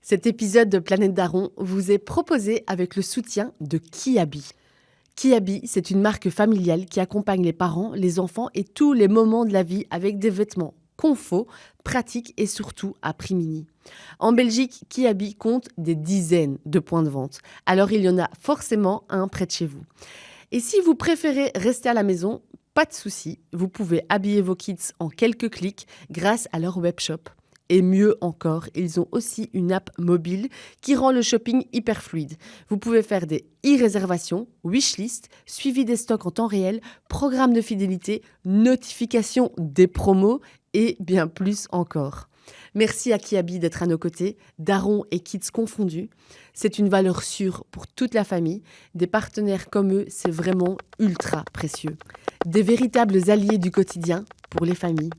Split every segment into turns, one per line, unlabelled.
Cet épisode de Planète Daron vous est proposé avec le soutien de Kiabi. Kiabi, c'est une marque familiale qui accompagne les parents, les enfants et tous les moments de la vie avec des vêtements confo, pratiques et surtout à prix mini. En Belgique, Kiabi compte des dizaines de points de vente. Alors il y en a forcément un près de chez vous. Et si vous préférez rester à la maison, pas de souci, vous pouvez habiller vos kids en quelques clics grâce à leur webshop. Et mieux encore, ils ont aussi une app mobile qui rend le shopping hyper fluide. Vous pouvez faire des e-réservations, wishlist, suivi des stocks en temps réel, programme de fidélité, notification des promos et bien plus encore. Merci à Kiabi d'être à nos côtés, darons et kids confondus. C'est une valeur sûre pour toute la famille. Des partenaires comme eux, c'est vraiment ultra précieux. Des véritables alliés du quotidien pour les familles.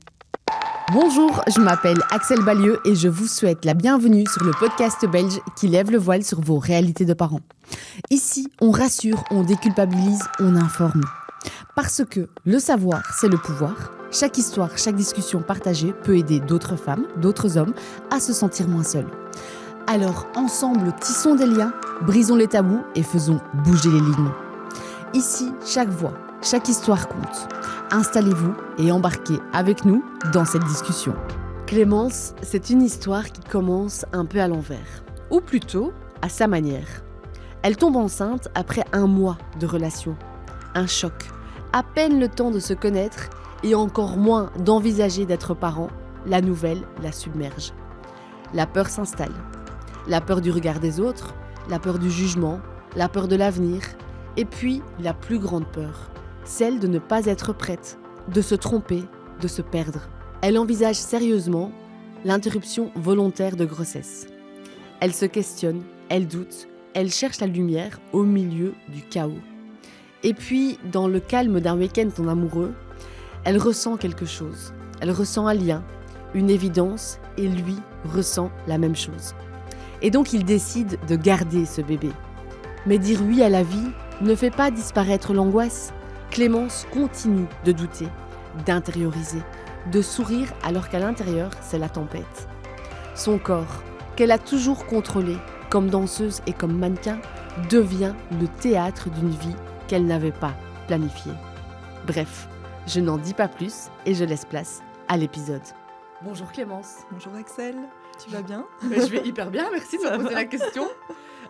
Bonjour, je m'appelle Axel Balieu et je vous souhaite la bienvenue sur le podcast belge qui lève le voile sur vos réalités de parents. Ici, on rassure, on déculpabilise, on informe. Parce que le savoir, c'est le pouvoir. Chaque histoire, chaque discussion partagée peut aider d'autres femmes, d'autres hommes à se sentir moins seuls. Alors, ensemble, tissons des liens, brisons les tabous et faisons bouger les lignes. Ici, chaque voix, chaque histoire compte. Installez-vous et embarquez avec nous dans cette discussion. Clémence, c'est une histoire qui commence un peu à l'envers, ou plutôt à sa manière. Elle tombe enceinte après 1 mois de relation. Un choc, à peine le temps de se connaître et encore moins d'envisager d'être parent, la nouvelle la submerge. La peur s'installe. La peur du regard des autres, la peur du jugement, la peur de l'avenir, et puis la plus grande peur, celle de ne pas être prête, de se tromper, de se perdre. Elle envisage sérieusement l'interruption volontaire de grossesse. Elle se questionne, elle doute, elle cherche la lumière au milieu du chaos. Et puis, dans le calme d'un week-end en amoureux, elle ressent quelque chose. Elle ressent un lien, une évidence, et lui ressent la même chose. Et donc, il décide de garder ce bébé. Mais dire oui à la vie ne fait pas disparaître l'angoisse. Clémence continue de douter, d'intérioriser, de sourire alors qu'à l'intérieur, c'est la tempête. Son corps, qu'elle a toujours contrôlé, comme danseuse et comme mannequin, devient le théâtre d'une vie qu'elle n'avait pas planifiée. Bref, je n'en dis pas plus et je laisse place à l'épisode. Bonjour Clémence.
Bonjour Axel, tu vas bien ?
Je vais hyper bien, merci de me poser la question.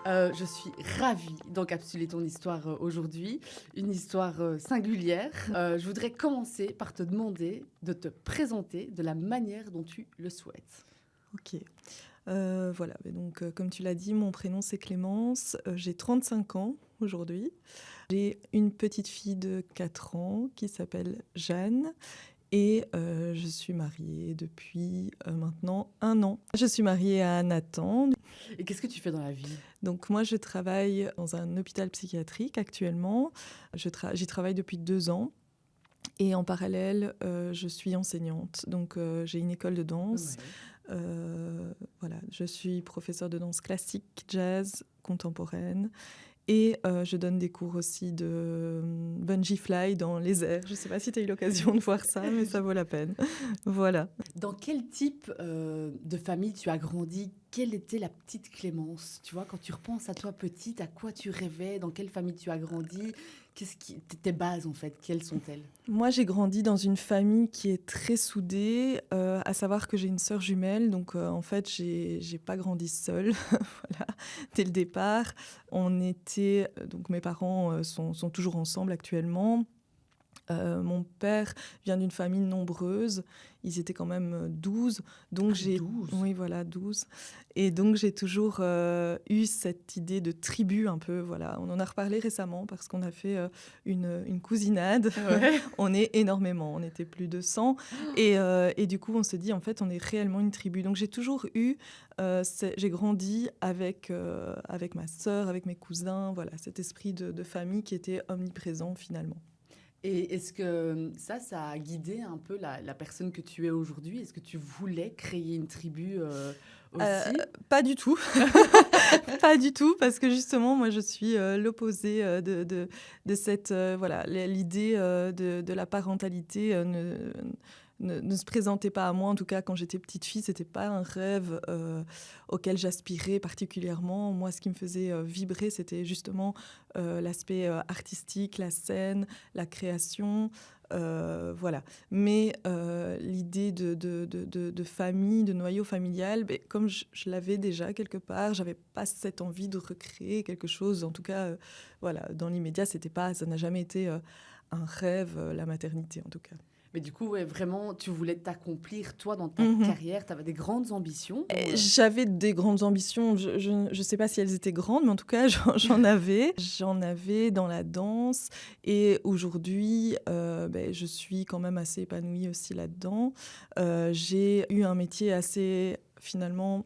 Je suis ravie d'encapsuler ton histoire aujourd'hui, une histoire singulière. Je voudrais commencer par te demander de te présenter de la manière dont tu le souhaites.
Ok, voilà, donc comme tu l'as dit, mon prénom c'est Clémence, j'ai 35 ans aujourd'hui. J'ai une petite fille de 4 ans qui s'appelle Jeanne. Et je suis mariée depuis maintenant 1 an. Je suis mariée à Nathan.
Et qu'est-ce que tu fais dans la vie ?
Donc moi, je travaille dans un hôpital psychiatrique actuellement. J'y travaille depuis 2 ans. Et en parallèle, je suis enseignante. Donc j'ai une école de danse. Ouais. Voilà, je suis professeure de danse classique, jazz, contemporaine. Et je donne des cours aussi de bungee fly dans les airs. Je ne sais pas si tu as eu l'occasion de voir ça, mais ça vaut la peine. Voilà.
Dans quel type de famille tu as grandi ? Quelle était la petite Clémence ? Tu vois, quand tu repenses à toi petite, à quoi tu rêvais ? Dans quelle famille tu as grandi ? Tes bases, en fait, quelles sont-elles ?
Moi, j'ai grandi dans une famille qui est très soudée, à savoir que j'ai une sœur jumelle. Donc, en fait, j'ai pas grandi seule. Voilà, dès le départ. Donc, mes parents sont toujours ensemble actuellement. Mon père vient d'une famille nombreuse. Ils étaient quand même 12. Donc
12 ?
Oui, voilà, 12. Et donc, j'ai toujours eu cette idée de tribu un peu. Voilà. On en a reparlé récemment parce qu'on a fait une cousinade.
Ouais.
On est énormément. On était plus de 100. Et du coup, on se dit, en fait, on est réellement une tribu. Donc, j'ai toujours eu... j'ai grandi avec ma sœur, avec mes cousins. Voilà, cet esprit de famille qui était omniprésent finalement.
Et est-ce que ça a guidé un peu la personne que tu es aujourd'hui ? Est-ce que tu voulais créer une tribu aussi ?
Pas du tout. Pas du tout, parce que justement, moi, je suis l'opposé de cette... voilà, l'idée de la parentalité ne se présentait pas à moi. En tout cas, quand j'étais petite fille, c'était pas un rêve auquel j'aspirais particulièrement. Moi, ce qui me faisait vibrer, c'était justement l'aspect artistique, la scène, la création. Voilà. Mais l'idée de famille, de noyau familial, comme je l'avais déjà quelque part, j'avais pas cette envie de recréer quelque chose. En tout cas, voilà, dans l'immédiat, ça n'a jamais été un rêve, la maternité en tout cas.
Mais du coup, ouais, vraiment, tu voulais t'accomplir, toi, dans ta carrière. Tu avais des grandes ambitions.
J'avais des grandes ambitions. Je ne sais pas si elles étaient grandes, mais en tout cas, j'en avais. J'en avais dans la danse. Et aujourd'hui, je suis quand même assez épanouie aussi là-dedans. J'ai eu un métier finalement,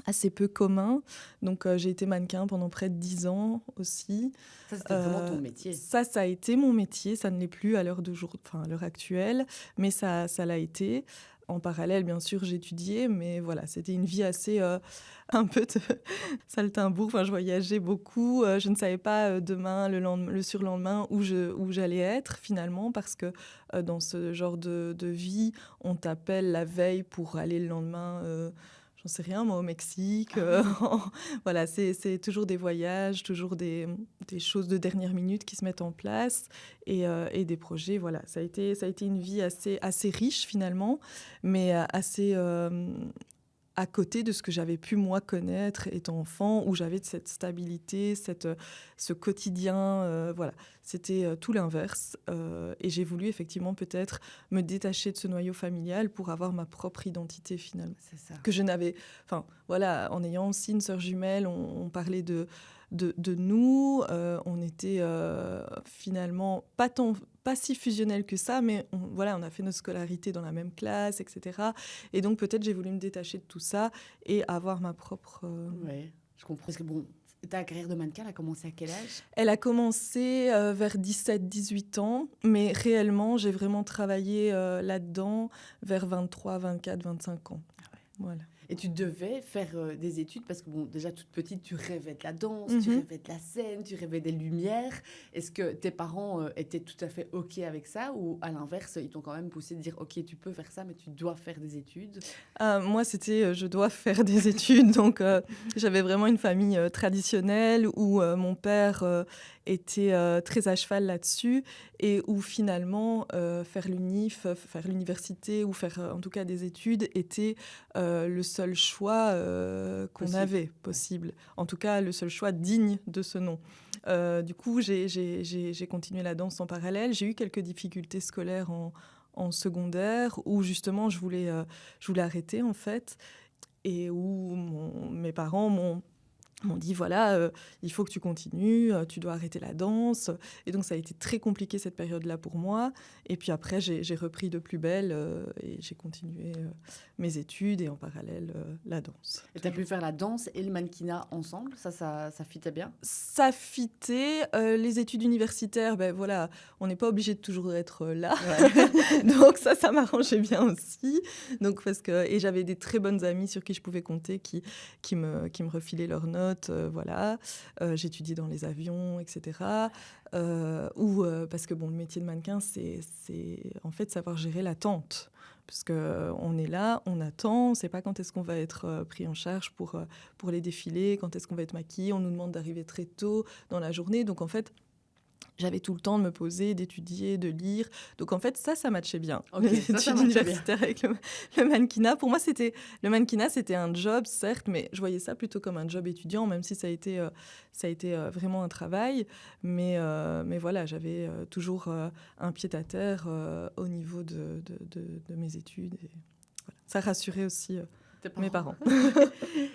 assez peu commun. Donc, j'ai été mannequin pendant près de 10 ans aussi.
Ça, c'était vraiment ton métier.
Ça a été mon métier. Ça ne l'est plus à l'heure actuelle, mais ça l'a été. En parallèle, bien sûr, j'étudiais, mais voilà, c'était une vie assez un peu de saltimbourg. Enfin, je voyageais beaucoup. Je ne savais pas demain, le surlendemain, où j'allais être finalement, parce que dans ce genre de vie, on t'appelle la veille pour aller le lendemain. J'en sais rien, moi, au Mexique. Voilà, c'est toujours des voyages, toujours des choses de dernière minute qui se mettent en place et des projets. Voilà, ça a été une vie assez riche finalement, mais assez à côté de ce que j'avais pu, moi, connaître étant enfant, où j'avais cette stabilité, ce quotidien. Voilà, c'était tout l'inverse. Et j'ai voulu effectivement peut-être me détacher de ce noyau familial pour avoir ma propre identité, finalement.
C'est ça.
Que je n'avais... Enfin, voilà, en ayant aussi une sœur jumelle, on parlait de nous. On était finalement pas si fusionnels que ça, mais on a fait notre scolarité dans la même classe, etc. Et donc peut-être j'ai voulu me détacher de tout ça et avoir ma propre...
Oui, je comprends. Parce que bon, ta carrière de mannequin, elle a commencé à quel âge ?
Elle a commencé vers 17-18 ans, mais réellement j'ai vraiment travaillé là-dedans vers 23, 24, 25 ans.
Ah ouais.
Voilà.
Et tu devais faire des études parce que, bon, déjà toute petite, tu rêvais de la danse, tu rêvais de la scène, tu rêvais des lumières. Est-ce que tes parents étaient tout à fait OK avec ça ou à l'inverse, ils t'ont quand même poussé de dire OK, tu peux faire ça, mais tu dois faire des études ?
Moi, c'était je dois faire des études. Donc, j'avais vraiment une famille traditionnelle où mon père était très à cheval là-dessus et où finalement faire l'UNIF, faire l'université ou faire en tout cas des études était le seul choix qu'on avait possible. En tout cas, le seul choix digne de ce nom. Du coup, j'ai continué la danse en parallèle. J'ai eu quelques difficultés scolaires en secondaire où justement je voulais arrêter en fait et où mes parents m'ont dit voilà, il faut que tu continues, tu dois arrêter la danse. Et donc ça a été très compliqué cette période-là pour moi. Et puis après, j'ai repris de plus belle et j'ai continué mes études et en parallèle la danse.
Et tu as pu faire la danse et le mannequinat ensemble ? Ça fitait bien ?
Ça fitait. Les études universitaires, voilà, on n'est pas obligé de toujours être là. Ouais. Donc ça m'arrangeait bien aussi. Donc, et j'avais des très bonnes amies sur qui je pouvais compter qui me refilaient leurs notes. Voilà, j'étudiais dans les avions, etc. Parce que le métier de mannequin, c'est en fait savoir gérer l'attente. Parce qu'on est là, on attend, on ne sait pas quand est-ce qu'on va être pris en charge pour les défilés, quand est-ce qu'on va être maquillé. On nous demande d'arriver très tôt dans la journée. Donc en fait, j'avais tout le temps de me poser, d'étudier, de lire. Donc, en fait, ça matchait bien.
Okay,
les études universitaires avec le mannequinat. Pour moi, le mannequinat, c'était un job, certes, mais je voyais ça plutôt comme un job étudiant, même si ça a été vraiment un travail. Mais voilà, j'avais toujours un pied-à-terre au niveau de mes études. Et voilà. Ça rassurait aussi mes parents.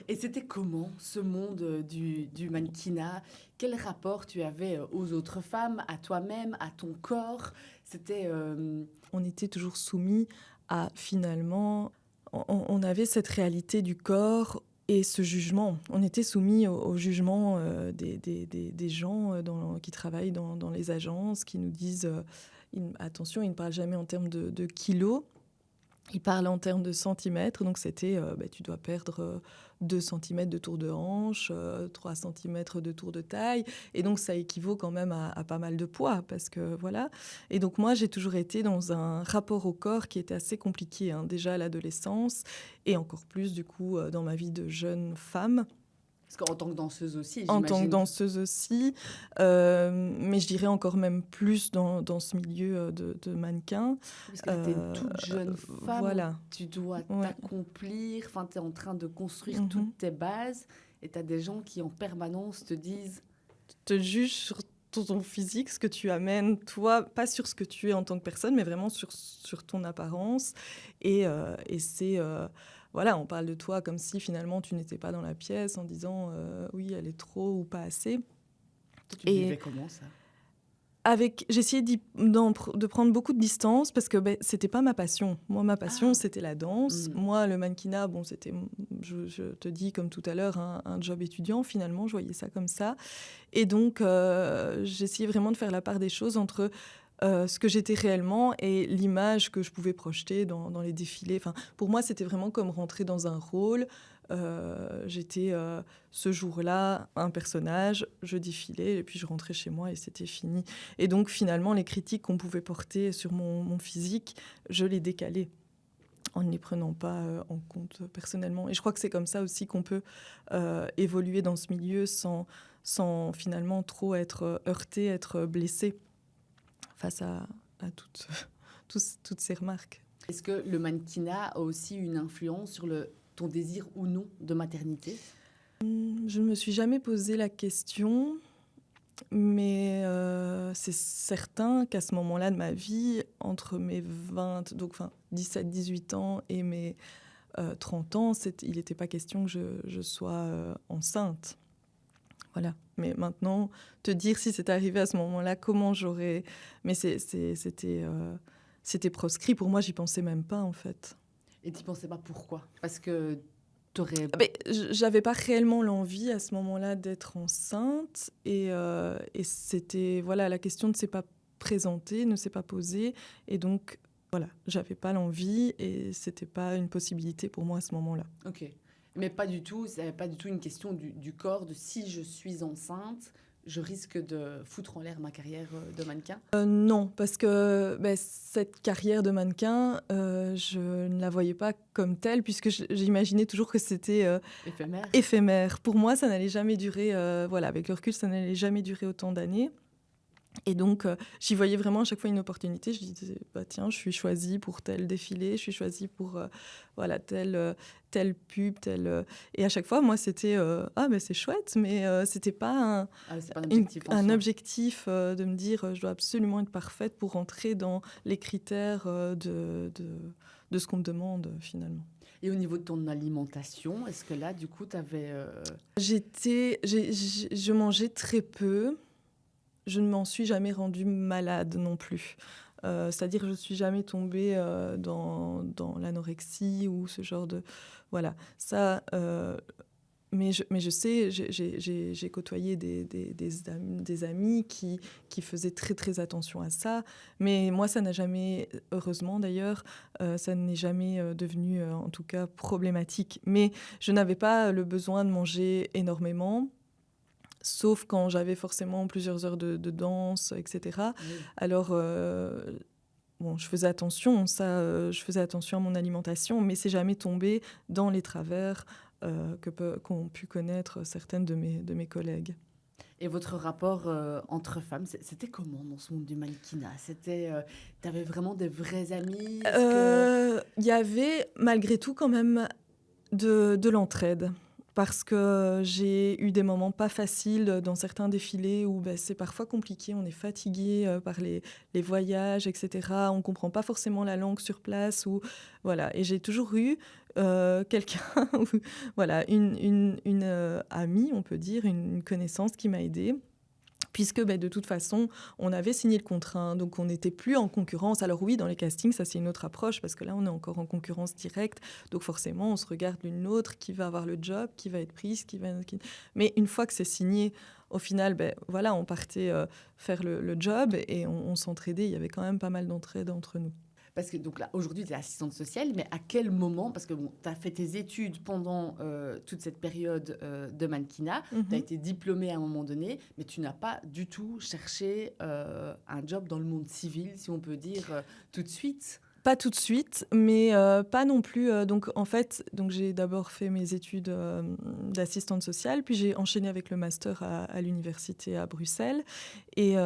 Et c'était comment ce monde du mannequinat ? Quel rapport tu avais aux autres femmes, à toi-même, à ton corps ? C'était...
On était toujours soumis à, finalement... On avait cette réalité du corps et ce jugement. On était soumis au jugement des gens qui travaillent dans les agences, qui nous disent... attention, ils ne parlent jamais en termes de kilos. Il parle en termes de centimètres, donc c'était tu dois perdre 2 centimètres de tour de hanche, 3 centimètres de tour de taille. Et donc ça équivaut quand même à pas mal de poids, parce que voilà. Et donc moi, j'ai toujours été dans un rapport au corps qui était assez compliqué, hein, déjà à l'adolescence, et encore plus du coup dans ma vie de jeune femme.
Parce qu'en tant que danseuse aussi,
En tant que
j'imagine.
danseuse aussi, mais je dirais encore même plus dans ce milieu de mannequin.
Parce que tu es une toute jeune femme,
Voilà.
tu dois
Ouais.
t'accomplir, enfin, tu es en train de construire
Mhm.
toutes tes bases et tu as des gens qui en permanence te disent
Te juge sur ton physique, ce que tu amènes, toi, pas sur ce que tu es en tant que personne, mais vraiment sur ton apparence. Et c'est... voilà, on parle de toi comme si finalement tu n'étais pas dans la pièce en disant oui, elle est trop ou pas assez.
toi, tu
Et
vivais comment ça?
j'ai essayé de prendre beaucoup de distance parce que c'était pas ma passion. Moi, ma passion,
Ah.
c'était la danse.
Mhm.
Moi, le mannequinat, bon, c'était, je te dis comme tout à l'heure, un job étudiant. Finalement, je voyais ça comme ça. Et donc, j'essayais vraiment de faire la part des choses entre ce que j'étais réellement et l'image que je pouvais projeter dans les défilés. Enfin, pour moi, c'était vraiment comme rentrer dans un rôle. J'étais ce jour-là un personnage, je défilais et puis je rentrais chez moi et c'était fini. Et donc, finalement, les critiques qu'on pouvait porter sur mon physique, je les décalais en ne les prenant pas en compte personnellement. Et je crois que c'est comme ça aussi qu'on peut évoluer dans ce milieu sans finalement trop être heurté, être blessé face à toutes ces remarques.
Est-ce que le mannequinat a aussi une influence sur ton désir ou non de maternité?
Je ne me suis jamais posé la question, mais c'est certain qu'à ce moment-là de ma vie, entre mes 17-18 ans et mes 30 ans, il n'était pas question que je sois enceinte. Voilà. Mais maintenant, te dire si c'était arrivé à ce moment-là, comment j'aurais... Mais c'était proscrit. Pour moi, j'y pensais même pas, en fait.
Et tu pensais pas pourquoi? Parce que tu aurais...
Mais j'avais pas réellement l'envie à ce moment-là d'être enceinte. Et c'était... Voilà, la question ne s'est pas présentée, ne s'est pas posée. Et donc, voilà, j'avais pas l'envie et c'était pas une possibilité pour moi à ce moment-là.
Ok. Mais pas du tout, c'est pas du tout une question du corps, de si je suis enceinte, je risque de foutre en l'air ma carrière de mannequin.
Non, parce que cette carrière de mannequin, je ne la voyais pas comme telle, puisque j'imaginais toujours que c'était
Éphémère.
éphémère. Pour moi, ça n'allait jamais durer, voilà, avec le recul, ça n'allait jamais durer autant d'années. Et donc, j'y voyais vraiment à chaque fois une opportunité. Je disais, tiens, je suis choisie pour tel défilé, je suis choisie pour voilà, telle pub, Et à chaque fois, moi, c'était c'est chouette, mais c'était pas
c'est pas un objectif en
un
soi.
objectif de me dire, je dois absolument être parfaite pour rentrer dans les critères de ce qu'on me demande, finalement.
Et au niveau de ton alimentation, est-ce que là, du coup, tu avais...
Je mangeais très peu. Je ne m'en suis jamais rendue malade non plus. C'est-à-dire que je ne suis jamais tombée dans l'anorexie ou ce genre de... Voilà. Ça, mais je sais, j'ai côtoyé des amis qui faisaient très, très attention à ça. Mais moi, ça n'a jamais, heureusement d'ailleurs, ça n'est jamais devenu, en tout cas, problématique. Mais je n'avais pas le besoin de manger énormément. Sauf quand j'avais forcément plusieurs heures de danse, etc.
Oui.
Alors, je faisais attention, je faisais attention à mon alimentation, mais c'est jamais tombé dans les travers qu'ont pu connaître certaines de mes collègues.
Et votre rapport entre femmes, c'était comment dans ce monde du mannequinat? T'avais vraiment des vrais amis?
Il y avait malgré tout quand même de l'entraide. Parce que j'ai eu des moments pas faciles dans certains défilés où c'est parfois compliqué, on est fatigué par les voyages, etc. On ne comprend pas forcément la langue sur place. Voilà. Et j'ai toujours eu quelqu'un, voilà, une amie, on peut dire, une connaissance qui m'a aidée. Puisque de toute façon, on avait signé le contrat, donc on n'était plus en concurrence. Alors oui, dans les castings, ça c'est une autre approche, parce que là, on est encore en concurrence directe. Donc forcément, on se regarde l'une l'autre, qui va avoir le job, qui va être prise, Mais une fois que c'est signé, au final, voilà, on partait faire le job et on s'entraidait. Il y avait quand même pas mal d'entraide entre nous.
Parce que donc là, aujourd'hui, tu es assistante sociale, mais à quel moment? Parce que bon, tu as fait tes études pendant toute cette période de mannequinat, tu as été diplômée à un moment donné, mais tu n'as pas du tout cherché un job dans le monde civil, si on peut dire, tout de suite.
Pas tout de suite, mais pas non plus. Donc, en fait, j'ai d'abord fait mes études d'assistante sociale, puis j'ai enchaîné avec le master à l'université à Bruxelles. Et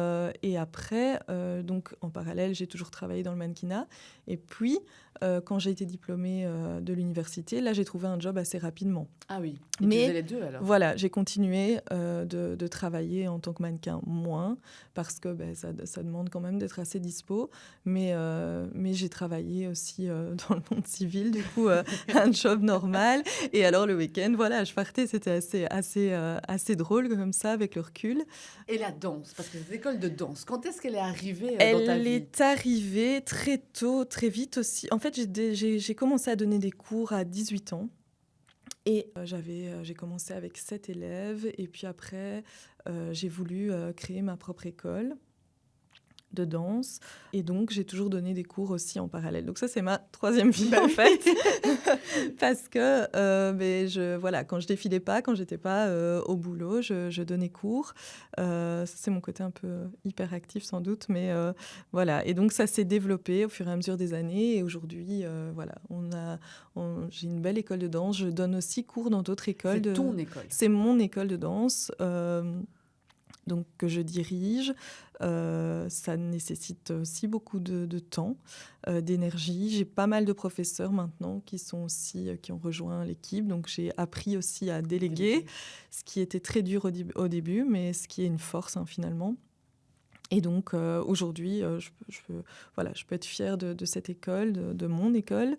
après, donc, en parallèle, j'ai toujours travaillé dans le mannequinat. Et puis, quand j'ai été diplômée de l'université, là, j'ai trouvé un job assez rapidement.
Ah oui, et
Mais
tu faisais les deux alors?
voilà, j'ai continué de travailler en tant que mannequin moins, parce que ça demande quand même d'être assez dispo. Mais j'ai travaillé aussi dans le monde civil, du coup, un job normal. Et alors, le week-end, voilà, je partais, c'était assez drôle comme ça, avec le recul.
Et la danse, parce que cette école de danse, quand est-ce qu'elle est arrivée dans ta
Elle
vie?
est arrivée très tôt, très vite aussi. En fait, j'ai commencé à donner des cours à 18 ans. Et j'ai commencé avec 7 élèves. Et puis après, j'ai voulu créer ma propre école de danse. Et donc, j'ai toujours donné des cours aussi en parallèle. Donc ça, c'est ma troisième vie, en fait. Parce que, voilà, quand je défilais pas, quand j'étais pas au boulot, je donnais cours. C'est mon côté un peu hyperactif, sans doute. Mais voilà. Et donc, ça s'est développé au fur et à mesure des années. Et aujourd'hui, voilà, j'ai une belle école de danse. Je donne aussi cours dans d'autres écoles.
C'est ton école?
C'est mon école de danse. Donc, que je dirige. Ça nécessite aussi beaucoup de temps, d'énergie. J'ai pas mal de professeurs maintenant qui ont rejoint l'équipe. Donc, j'ai appris aussi à déléguer, ce qui était très dur au début, mais ce qui est une force finalement. Et donc, aujourd'hui, je peux être fière de cette école, de mon école.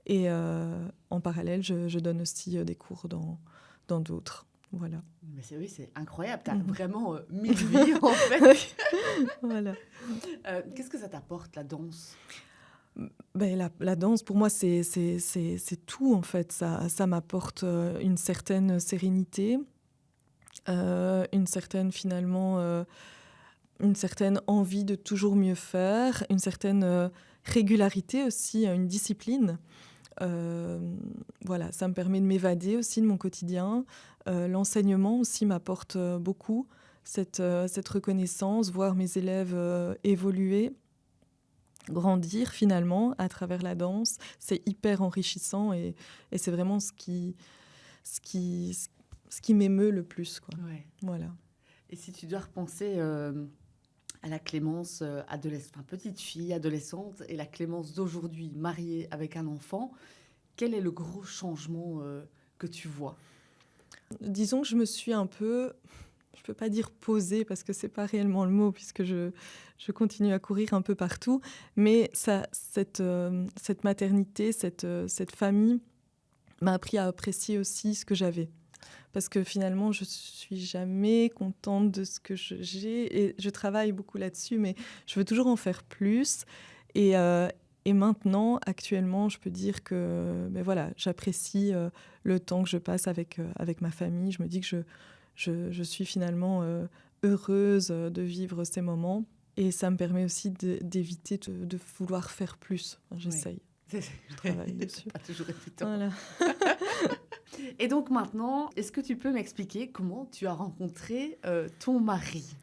Et en parallèle, je donne aussi des cours dans d'autres. Voilà.
Mais c'est incroyable. Tu as vraiment 1000 vies, en fait.
Voilà.
Qu'est-ce que ça t'apporte, la danse?
La danse, pour moi, c'est tout, en fait. Ça m'apporte une certaine sérénité, une certaine envie de toujours mieux faire, une certaine régularité aussi, une discipline. Voilà, ça me permet de m'évader aussi de mon quotidien. L'enseignement aussi m'apporte beaucoup cette reconnaissance, voir mes élèves évoluer, grandir finalement à travers la danse. C'est hyper enrichissant et c'est vraiment ce qui m'émeut le plus, quoi.
Ouais.
Voilà.
Et si tu dois repenser à la Clémence petite fille, adolescente, et la Clémence d'aujourd'hui, mariée avec un enfant, quel est le gros changement que tu vois?
Disons que je me suis un peu, je ne peux pas dire posée parce que ce n'est pas réellement le mot puisque je continue à courir un peu partout, mais cette maternité, cette famille m'a appris à apprécier aussi ce que j'avais. Parce que finalement, je ne suis jamais contente de ce que j'ai et je travaille beaucoup là-dessus, mais je veux toujours en faire plus. Et maintenant, actuellement, je peux dire que voilà, j'apprécie le temps que je passe avec ma famille. Je me dis que je suis finalement heureuse de vivre ces moments. Et ça me permet aussi d'éviter de vouloir faire plus. Enfin, j'essaye.
Oui.
Je travaille dessus.
C'est pas toujours évident.
Voilà.
Et donc maintenant, est-ce que tu peux m'expliquer comment tu as rencontré ton mari?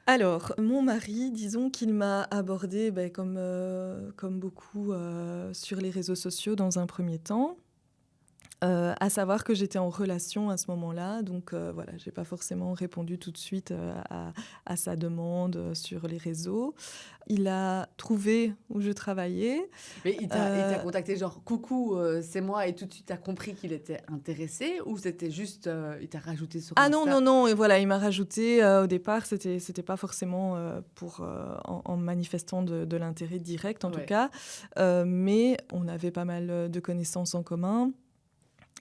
Alors, mon mari, disons qu'il m'a abordé comme beaucoup sur les réseaux sociaux dans un premier temps. À savoir que j'étais en relation à ce moment-là, donc voilà, j'ai pas forcément répondu tout de suite à sa demande sur les réseaux. Il a trouvé où je travaillais.
Mais il t'a contacté genre coucou, c'est moi, et tout de suite t'as compris qu'il était intéressé, ou c'était juste il t'a rajouté sur Insta?
Ah non, et voilà, il m'a rajouté. Au départ, c'était pas forcément en manifestant de l'intérêt direct en tout cas, mais on avait pas mal de connaissances en commun.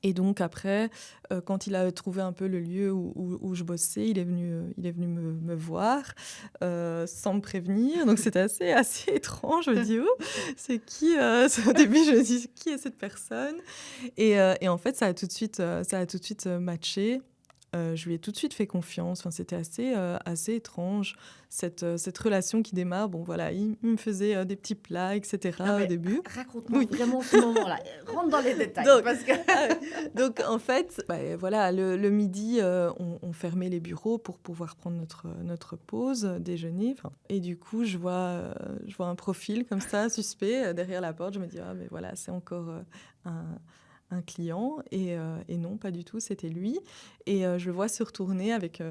Et donc après, quand il a trouvé un peu le lieu où je bossais, il est venu me voir sans me prévenir. Donc c'était assez étrange. Je me dis, oh, c'est qui Au début, je me dis, qui est cette personne et en fait, ça a tout de suite matché. Je lui ai tout de suite fait confiance. Enfin, c'était assez étrange, cette relation qui démarre. Bon, voilà, il me faisait des petits plats, etc. au début.
Raconte-moi vraiment ce moment-là. Rentre dans les détails.
Donc, en fait, voilà, le midi, on fermait les bureaux pour pouvoir prendre notre pause déjeuner. Et du coup, je vois un profil comme ça, suspect, derrière la porte. Je me dis, mais voilà, c'est encore un client. Et non, pas du tout, c'était lui. Et je le vois se retourner avec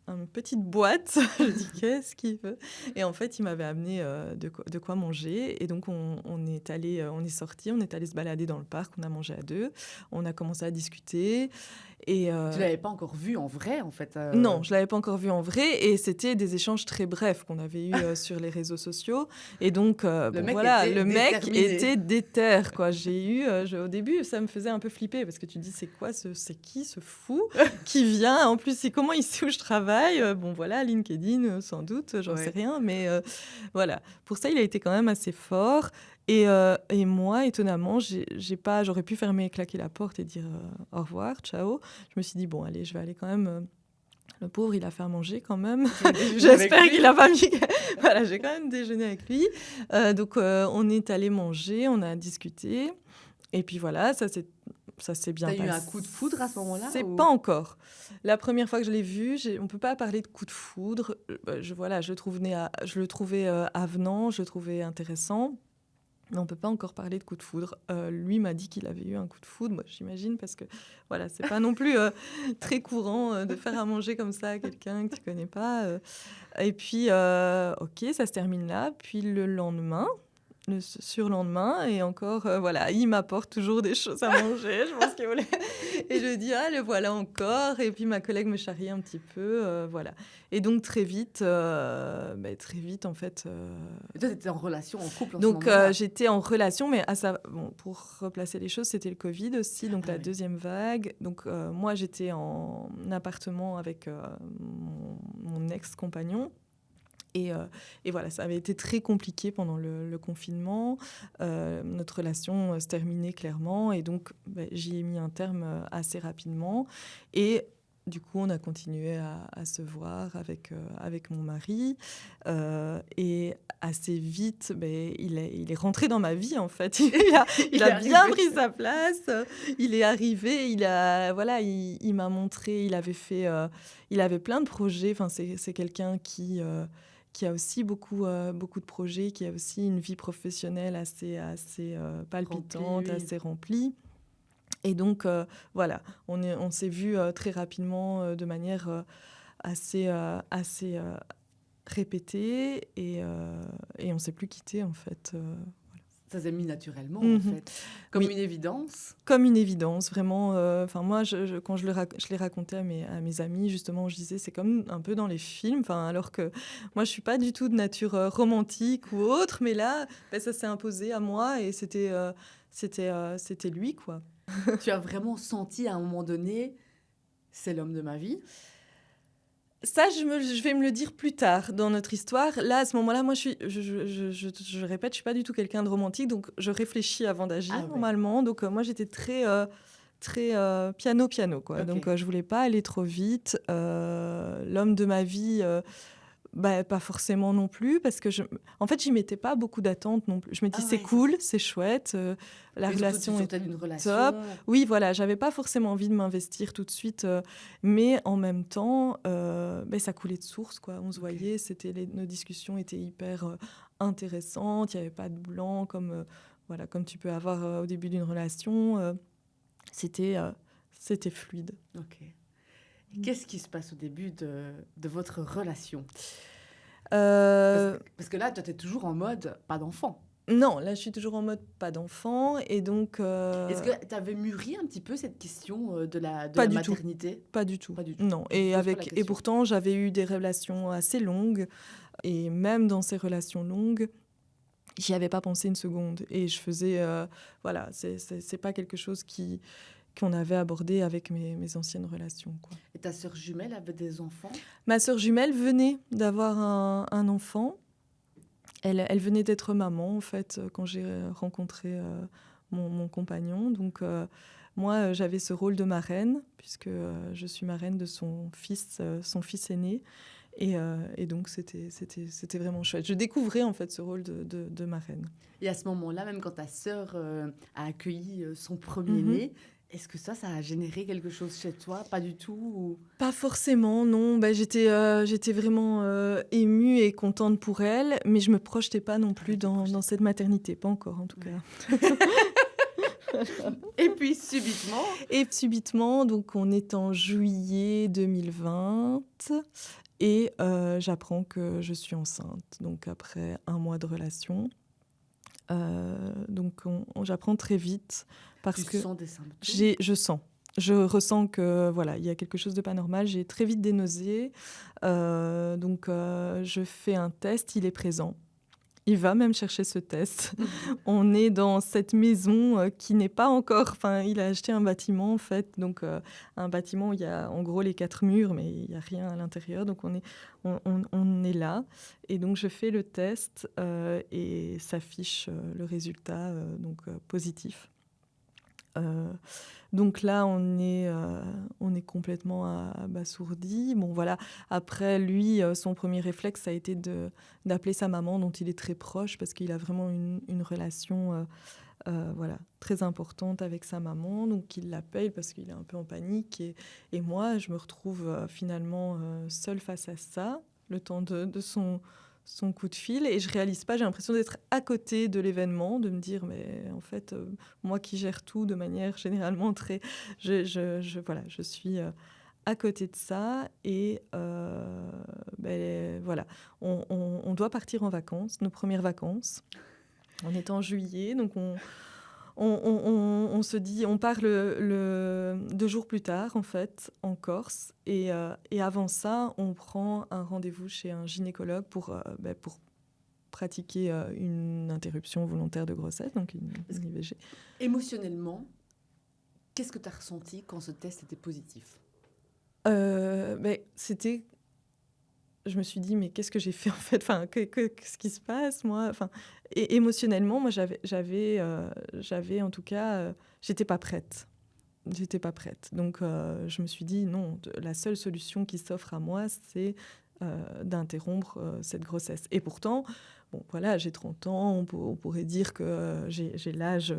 une petite boîte. Je dis, qu'est-ce qu'il veut? Et en fait, il m'avait amené de quoi manger. Et donc, on est sortis, on est allé se balader dans le parc, on a mangé à deux. On a commencé à discuter. Et,
tu ne l'avais pas encore vu en vrai, en fait
Non, je ne l'avais pas encore vu en vrai. Et c'était des échanges très brefs qu'on avait eus sur les réseaux sociaux. Et donc, le mec était déter, quoi. Au début, ça me faisait un peu flipper parce que tu te dis, c'est qui ce fou qui vient? En plus, comment il sait où je travaille? Bon, voilà, LinkedIn, sans doute, j'en sais rien. Mais voilà, pour ça, il a été quand même assez fort. Et moi, étonnamment, j'aurais pu fermer et claquer la porte et dire au revoir, ciao. Je me suis dit, bon, allez, je vais aller quand même... le pauvre, il a fait à manger quand même. J'espère qu'il n'a pas mis... Voilà, j'ai quand même déjeuné avec lui. Donc, on est allé manger, on a discuté. Et puis voilà, ça s'est bien passé.
T'as eu un coup de foudre à ce moment-là?
Pas encore. La première fois que je l'ai vu, on ne peut pas parler de coup de foudre. Je le trouvais avenant, je le trouvais intéressant. Mais on ne peut pas encore parler de coup de foudre. Lui m'a dit qu'il avait eu un coup de foudre, moi j'imagine, parce que voilà, c'est pas non plus très courant de faire à manger comme ça à quelqu'un que tu connais pas. Et puis, ok, ça se termine là. Puis le lendemain, le surlendemain, et encore, voilà, il m'apporte toujours des choses à manger. Je pense qu'il voulait. Et je dis, le voilà encore. Et puis ma collègue me charrie un petit peu, voilà. Et donc très vite, en fait.
Et toi, tu étais en relation, en couple en
donc,
ce moment-là?
j'étais en relation, mais pour replacer les choses, c'était le Covid aussi, donc la deuxième vague. Donc, moi, j'étais en appartement avec mon ex-compagnon. Et voilà, ça avait été très compliqué pendant le confinement. Notre relation se terminait clairement. Et donc, j'y ai mis un terme assez rapidement. Et du coup, on a continué à se voir avec mon mari. Et assez vite, il est rentré dans ma vie, en fait. Il a bien pris sa place. Il est arrivé. Il m'a montré. Il avait plein de projets. Enfin, c'est quelqu'un qui a aussi beaucoup de projets, qui a aussi une vie professionnelle assez palpitante, assez remplie. Et donc, voilà, on s'est vus très rapidement de manière assez répétée et on ne s'est plus quittés, en fait. Voilà.
Ça s'est mis naturellement, en fait. Comme une évidence.
Comme une évidence, vraiment. Moi, quand je l'ai raconté à mes amis, justement, je disais, c'est comme un peu dans les films, alors que moi, je ne suis pas du tout de nature romantique ou autre, mais là, ça s'est imposé à moi et c'était lui, quoi.
Tu as vraiment senti à un moment donné, c'est l'homme de ma vie?
Ça, je vais me le dire plus tard dans notre histoire. Là, à ce moment-là, moi, je répète, je suis pas du tout quelqu'un de romantique, donc je réfléchis avant d'agir normalement. Donc moi, j'étais très piano, quoi. Okay. Donc je voulais pas aller trop vite. L'homme de ma vie. Pas forcément non plus, parce que en fait, j'y mettais pas beaucoup d'attentes non plus. Je me dis, c'est cool, c'est chouette, la relation est top. Oui, voilà, j'avais pas forcément envie de m'investir tout de suite, mais en même temps, ça coulait de source, quoi. On se voyait, nos discussions étaient hyper intéressantes, il n'y avait pas de blanc comme tu peux avoir au début d'une relation. C'était fluide.
Ok. Qu'est-ce qui se passe au début de votre relation? Parce que là, toi, tu es toujours en mode pas d'enfant.
Non, là, je suis toujours en mode pas d'enfant. Et donc...
Est-ce que tu avais mûri un petit peu cette question de la maternité?
Pas du tout. Non. Et pourtant, j'avais eu des relations assez longues. Et même dans ces relations longues, j'y avais pas pensé une seconde. Et je faisais... c'est pas quelque chose qu'on avait abordé avec mes anciennes relations, quoi.
Et ta sœur jumelle avait des enfants?
Ma sœur jumelle venait d'avoir un enfant. Elle venait d'être maman, en fait, quand j'ai rencontré mon compagnon. Donc, moi, j'avais ce rôle de marraine, puisque je suis marraine de son fils aîné. Et donc, c'était vraiment chouette. Je découvrais en fait ce rôle de marraine.
Et à ce moment-là, même quand ta sœur a accueilli son
Mhm.
premier-né, est-ce que ça a généré quelque chose chez toi? Pas du tout ou...
Pas forcément, non. J'étais vraiment émue et contente pour elle, mais je me projetais pas non plus dans cette maternité, pas encore en tout cas.
Et puis subitement...
Et subitement, donc on est en juillet 2020 et j'apprends que je suis enceinte, donc après 1 mois de relation. Donc j'apprends très vite parce que
sens des symptômes?
Je ressens que voilà, il y a quelque chose de pas normal. J'ai très vite des nausées, donc je fais un test, il est présent. Il va même chercher ce test. On est dans cette maison qui n'est pas encore... Enfin, il a acheté un bâtiment, en fait. Donc, un bâtiment où il y a en gros les 4 murs, mais il n'y a rien à l'intérieur. Donc, on est là. Et donc, je fais le test et s'affiche le résultat positif. Donc là, on est complètement abasourdi. Bon, voilà. Après, lui, son premier réflexe, ça a été d'appeler sa maman, dont il est très proche, parce qu'il a vraiment une relation très importante avec sa maman. Donc, il l'appelle parce qu'il est un peu en panique. Et moi, je me retrouve finalement seule face à ça, le temps de son coup de fil, et je réalise pas, j'ai l'impression d'être à côté de l'événement, de me dire mais en fait moi qui gère tout de manière généralement très je suis à côté de ça et voilà, on doit partir en vacances, nos premières vacances. On est en juillet, donc on se dit, on part 2 jours plus tard, en fait, en Corse. Et avant ça, on prend un rendez-vous chez un gynécologue pour pratiquer une interruption volontaire de grossesse, donc une IVG.
Émotionnellement, qu'est-ce que tu as ressenti quand ce test était positif?
C'était... Je me suis dit, mais qu'est-ce que j'ai fait en fait, enfin, qu'est-ce qui se passe, moi, enfin, et émotionnellement, moi, j'avais en tout cas, j'étais pas prête. Donc, je me suis dit, non, la seule solution qui s'offre à moi, c'est d'interrompre cette grossesse. Et pourtant, bon, voilà, j'ai 30 ans, on pourrait dire que j'ai l'âge,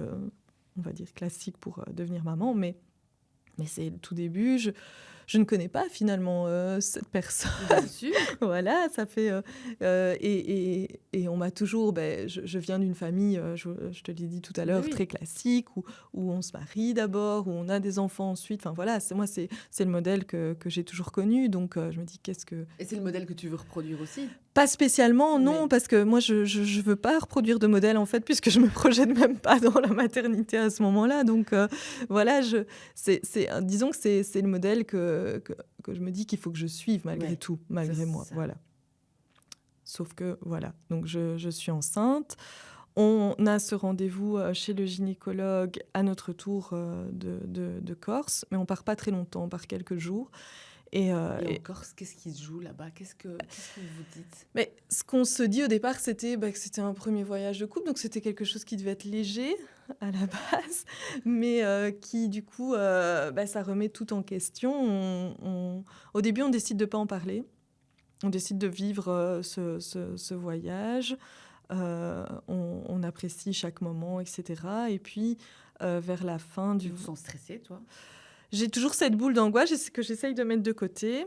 on va dire, classique pour devenir maman, mais c'est le tout début. Je ne connais pas finalement cette personne.
Bien sûr.
Voilà, ça fait... et on m'a toujours... je viens d'une famille, je te l'ai dit tout à l'heure,
Oui.
très classique, où on se marie d'abord, où on a des enfants ensuite. Enfin voilà, c'est le modèle que j'ai toujours connu. Donc je me dis, qu'est-ce que...
Et c'est le modèle que tu veux reproduire aussi?
Pas spécialement, non,
Mais...
parce que moi, je veux pas reproduire de modèle, en fait, puisque je me projette même pas dans la maternité à ce moment-là. Donc, voilà, disons que c'est le modèle que je me dis qu'il faut que je suive, malgré tout, malgré moi, ça. Voilà. Sauf que, voilà, donc je suis enceinte. On a ce rendez-vous chez le gynécologue à notre tour de Corse, mais on part pas très longtemps, on part quelques jours.
Et en Corse, qu'est-ce qui se joue là-bas? Qu'est-ce que vous dites?
Mais ce qu'on se dit au départ, c'était que c'était un premier voyage de couple, donc c'était quelque chose qui devait être léger à la base, mais qui du coup, ça remet tout en question. Au début, on décide de ne pas en parler. On décide de vivre ce voyage. On apprécie chaque moment, etc. Et puis, vers la fin du...
Tu te sens stressée, toi?
J'ai toujours cette boule d'angoisse que j'essaye de mettre de côté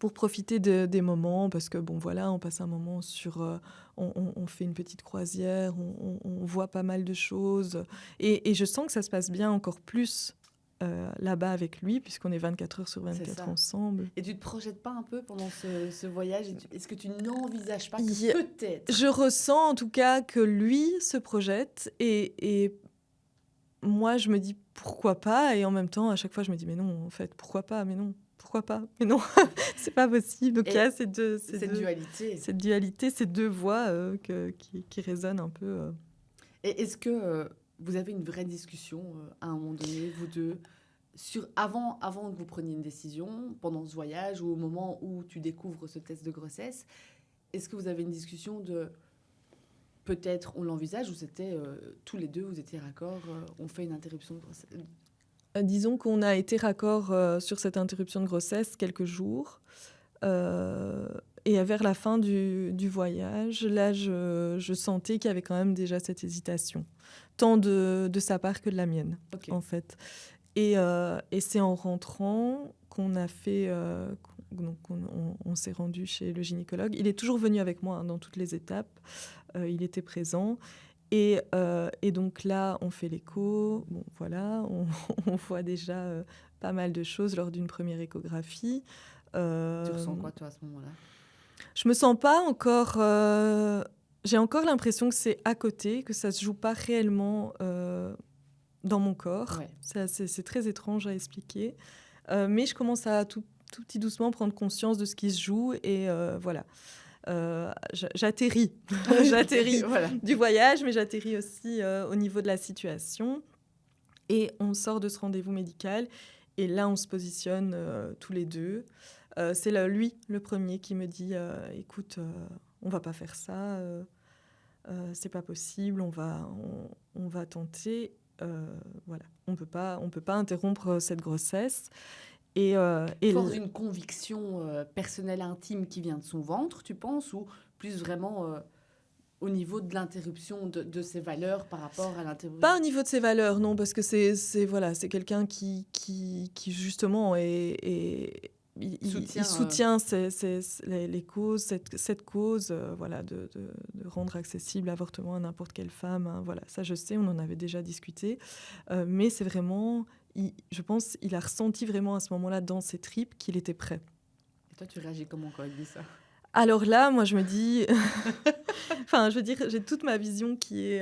pour profiter des moments, parce que bon voilà, on passe un moment sur... on fait une petite croisière, on voit pas mal de choses. Et je sens que ça se passe bien encore plus là-bas avec lui, puisqu'on est 24 heures sur 24 ensemble.
Et tu te projettes pas un peu pendant ce voyage? Est-ce que tu n'envisages pas que peut-être...
Je ressens en tout cas que lui se projette et moi, je me dis pourquoi pas, et en même temps, à chaque fois, je me dis mais non, en fait, pourquoi pas, mais non, pourquoi pas, mais non, c'est pas possible. Donc il y a cette
dualité.
Cette dualité, ces deux voix qui résonnent un peu.
Et est-ce que vous avez une vraie discussion à un moment donné, vous deux, avant que vous preniez une décision, pendant ce voyage ou au moment où tu découvres ce test de grossesse, est-ce que vous avez une discussion de... Peut-être on l'envisage, ou c'était tous les deux, vous étiez raccord, on fait une interruption de grossesse?
Disons qu'on a été raccord sur cette interruption de grossesse quelques jours. Et vers la fin du voyage, là, je sentais qu'il y avait quand même déjà cette hésitation, tant de sa part que de la mienne, en fait. Et c'est en rentrant qu'on a fait... donc on s'est rendu chez le gynécologue. Il est toujours venu avec moi dans toutes les étapes. Il était présent. Et donc là, on fait l'écho. Bon, voilà, on voit déjà pas mal de choses lors d'une première échographie.
Tu ressens quoi, toi, à ce moment-là ?
Je me sens pas encore... j'ai encore l'impression que c'est à côté, que ça se joue pas réellement dans mon corps. Ouais. C'est très étrange à expliquer. Mais je commence à tout petit doucement prendre conscience de ce qui se joue. Et voilà. J'atterris. J'atterris voilà. Du voyage, mais j'atterris aussi au niveau de la situation. Et on sort de ce rendez-vous médical. Et là, on se positionne tous les deux. C'est lui, le premier, qui me dit écoute, on va pas faire ça, c'est pas possible, on va tenter. Voilà, on peut pas interrompre cette grossesse.
Force d'une conviction personnelle intime qui vient de son ventre, tu penses, ou plus vraiment au niveau de l'interruption de ses valeurs par rapport à l'interruption?
Pas au niveau de ses valeurs, non, parce que c'est quelqu'un qui justement il soutient les causes, cette cause, voilà, de rendre accessible l'avortement à n'importe quelle femme. Hein, voilà, ça je sais, on en avait déjà discuté, mais c'est vraiment, je pense, il a ressenti vraiment à ce moment-là dans ses tripes qu'il était prêt.
Et toi, tu réagis comment quand il dit ça?
Alors là, moi, je me dis... Enfin, je veux dire, j'ai toute ma vision qui est...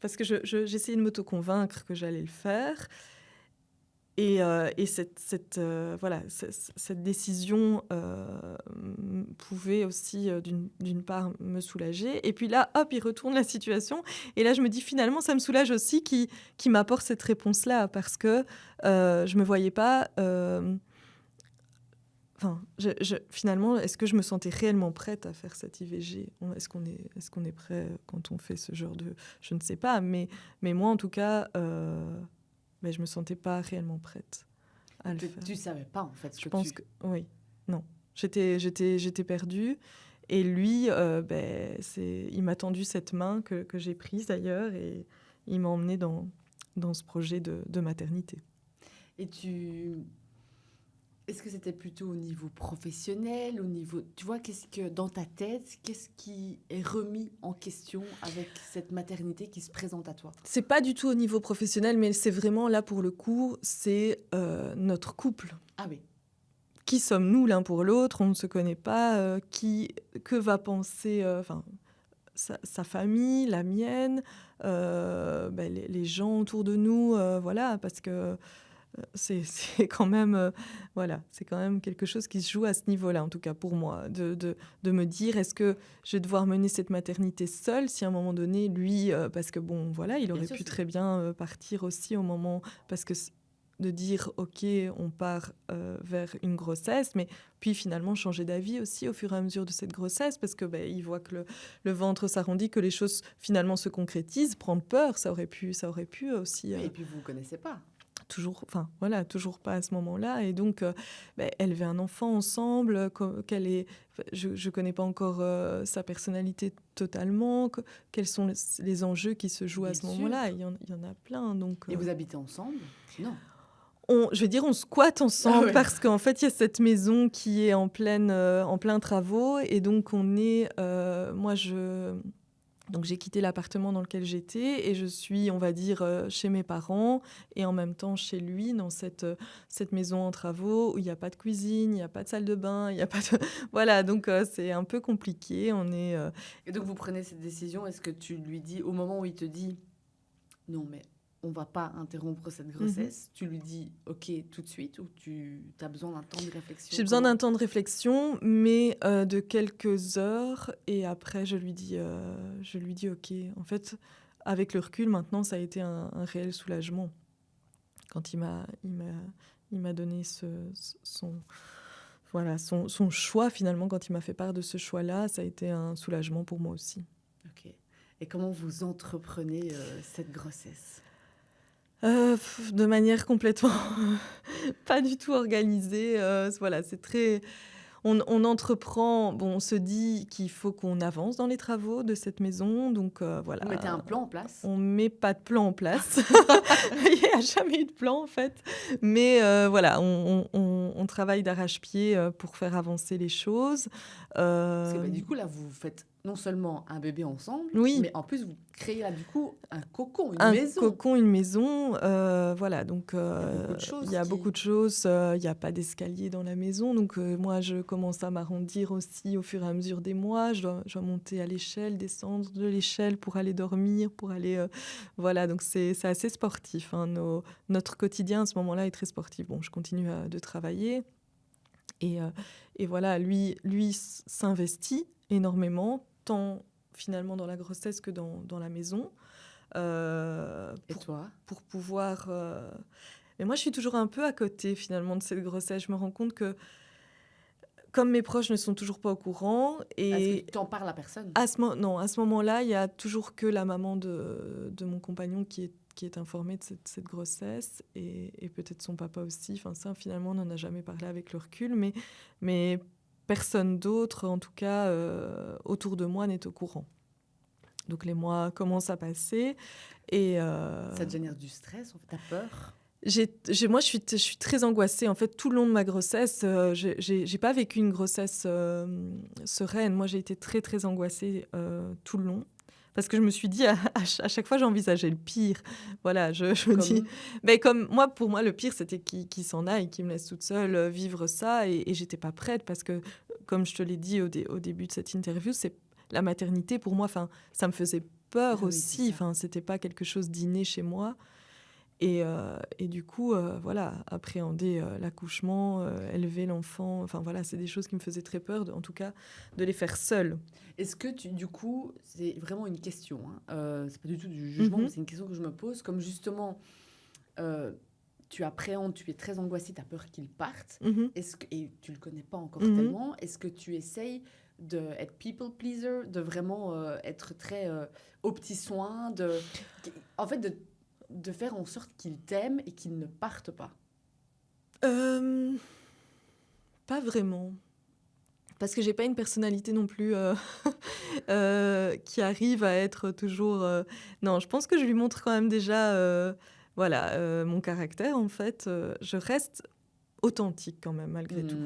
parce que j'essayais de m'auto-convaincre que j'allais le faire. Et cette décision pouvait aussi, d'une part, me soulager. Et puis là, hop, il retourne la situation. Et là, je me dis, finalement, ça me soulage aussi qui m'apporte cette réponse-là. Parce que je ne me voyais pas... finalement, est-ce que je me sentais réellement prête à faire cette IVG ? Est-ce qu'on est prêt quand on fait ce genre de... Je ne sais pas, mais moi, en tout cas, je ne me sentais pas réellement prête à le faire.
Tu ne savais pas, en fait,
je pense que oui, non. J'étais perdue. Et lui, il m'a tendu cette main que j'ai prise, d'ailleurs, et il m'a emmenée dans ce projet de maternité.
Et est-ce que c'était plutôt au niveau professionnel, au niveau... Tu vois, dans ta tête, qu'est-ce qui est remis en question avec cette maternité qui se présente à toi ?
C'est pas du tout au niveau professionnel, mais c'est vraiment, là, pour le coup, c'est notre couple.
Ah oui.
Qui sommes-nous l'un pour l'autre ? On ne se connaît pas. Que va penser sa famille, la mienne, les gens autour de nous, voilà, parce que... C'est quand même c'est quand même quelque chose qui se joue à ce niveau-là, en tout cas pour moi, de me dire, est-ce que je vais devoir mener cette maternité seule si à un moment donné, lui, parce que bon, voilà, il aurait pu très bien partir aussi au moment, parce que de dire, ok, on part vers une grossesse, mais puis finalement changer d'avis aussi au fur et à mesure de cette grossesse, parce que il voit que le ventre s'arrondit, que les choses finalement se concrétisent, prendre peur, ça aurait pu aussi...
Oui, et puis vous ne vous connaissez pas.
Toujours pas à ce moment-là. Et donc, élever un enfant ensemble, je connais pas encore sa personnalité totalement, quels sont les enjeux qui se jouent à ce moment-là. Il y en a plein. Donc,
et vous habitez ensemble ? Non.
On squatte ensemble parce qu'en fait, il y a cette maison qui est en plein travaux. Et donc, on est... Donc, j'ai quitté l'appartement dans lequel j'étais et je suis, on va dire, chez mes parents et en même temps chez lui, dans cette maison en travaux où il n'y a pas de cuisine, il n'y a pas de salle de bain, il n'y a pas de... Voilà, donc c'est un peu compliqué.
Et donc, vous prenez cette décision, est-ce que tu lui dis, au moment où il te dit « Non, mais on ne va pas interrompre cette grossesse », tu lui dis « Ok, tout de suite » ou tu as besoin d'un temps de réflexion ?
J'ai besoin d'un temps de réflexion, mais de quelques heures. Et après, je lui dis ok. En fait, avec le recul, maintenant, ça a été un réel soulagement. Quand il m'a donné son choix, finalement, quand il m'a fait part de ce choix-là, ça a été un soulagement pour moi aussi.
Ok. Et comment vous entreprenez cette grossesse ?
De manière complètement pas du tout organisée. Voilà, c'est très on entreprend, bon, on se dit qu'il faut qu'on avance dans les travaux de cette maison, donc voilà.
Vous mettez un plan en place?
On met pas de plan en place. Il n'y a jamais eu de plan, en fait. Mais voilà, on travaille d'arrache-pied pour faire avancer les choses.
Parce que
Euh,
du coup, là, vous faites non seulement un bébé ensemble,
Oui.
mais en plus, vous créez là, du coup, un cocon, une
Un
maison.
cocon, une maison, voilà, donc
beaucoup de choses
il y a
qui-
beaucoup de choses, il n'y a pas d'escalier dans la maison, donc moi je commence à m'arrondir aussi au fur et à mesure des mois, je dois monter à l'échelle, descendre de l'échelle pour aller dormir, pour aller... voilà, donc c'est assez sportif, hein, notre quotidien à ce moment-là est très sportif. Bon, je continue de travailler et voilà, lui s'investit énormément, tant finalement dans la grossesse que dans la maison.
Et toi?
Pour pouvoir... Mais moi, je suis toujours un peu à côté, finalement, de cette grossesse. Je me rends compte que, comme mes proches ne sont toujours pas au courant,
Est-ce que
et
tu t'en parles à personne?
à ce moment-là, il y a toujours que la maman de mon compagnon qui est informée de cette grossesse, et peut-être son papa aussi. Enfin, ça, finalement, on n'en a jamais parlé avec le recul, mais personne d'autre, en tout cas, autour de moi, n'est au courant. Donc les mois commencent à passer et
Ça te génère du stress, en fait, t'as peur?
moi je suis très angoissée en fait tout le long de ma grossesse. J'ai pas vécu une grossesse sereine. Moi j'ai été très très angoissée tout le long parce que je me suis dit à chaque fois j'envisageais le pire. Voilà, je me dis mais comme moi pour moi le pire c'était qu'il s'en aille, qu'il me laisse toute seule vivre ça et j'étais pas prête parce que comme je te l'ai dit au début de cette interview, c'est la maternité pour moi, enfin, ça me faisait peur
oui,
aussi. Enfin, c'était pas quelque chose d'inné chez moi. Et du coup, voilà, appréhender l'accouchement, élever l'enfant, enfin voilà, c'est des choses qui me faisaient très peur, en tout cas, de les faire seule.
Est-ce que du coup, c'est vraiment une question, hein, c'est pas du tout du jugement, mais c'est une question que je me pose, comme justement, tu appréhendes, tu es très angoissée, tu as peur qu'il parte, et tu le connais pas encore tellement, est-ce que tu essayes d'être people pleaser, de vraiment être très aux petits soins, en fait, de faire en sorte qu'il t'aime et qu'il ne parte pas?
Pas vraiment. Parce que j'ai pas une personnalité non plus qui arrive à être toujours... Non, je pense que je lui montre quand même déjà voilà, mon caractère, en fait. Je reste authentique quand même, malgré tout.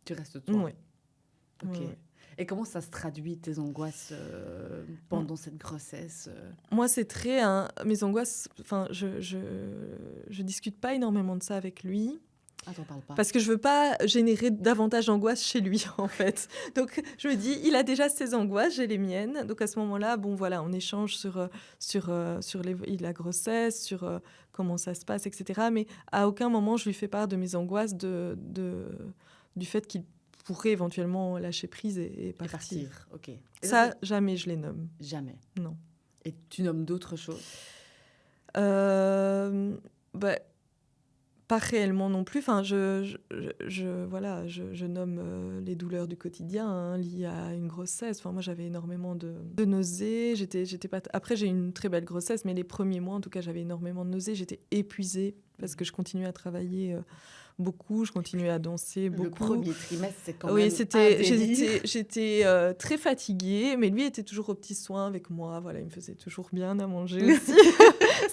Tu restes toi?
Oui.
Ok.
Ouais.
Et comment ça se traduit, tes angoisses, pendant cette grossesse?
Moi, c'est très... mes angoisses... Enfin, je discute pas énormément de ça avec lui.
Ah, t'en parles pas?
Parce que je veux pas générer davantage d'angoisse chez lui, en fait. Donc, je me dis, il a déjà ses angoisses, j'ai les miennes. Donc, à ce moment-là, bon, voilà, on échange sur la grossesse, sur comment ça se passe, etc. Mais à aucun moment, je lui fais part de mes angoisses, du fait qu'il pourrait éventuellement lâcher prise et partir.
Ok. Et
Ça, jamais je les nomme.
Jamais.
Non.
Et tu nommes d'autres choses?
Bah, pas réellement non plus. Enfin, voilà, je nomme les douleurs du quotidien hein, liées à une grossesse. Enfin, moi, j'avais énormément de nausées. J'étais pas... Après, j'ai eu une très belle grossesse, mais les premiers mois, en tout cas, j'avais énormément de nausées. J'étais épuisée parce que je continuais à travailler beaucoup, je continuais à danser beaucoup.
Le premier trimestre, c'est quand
oui,
même un délire.
j'étais très fatiguée, mais lui était toujours aux petits soins avec moi. Voilà, il me faisait toujours bien à manger aussi.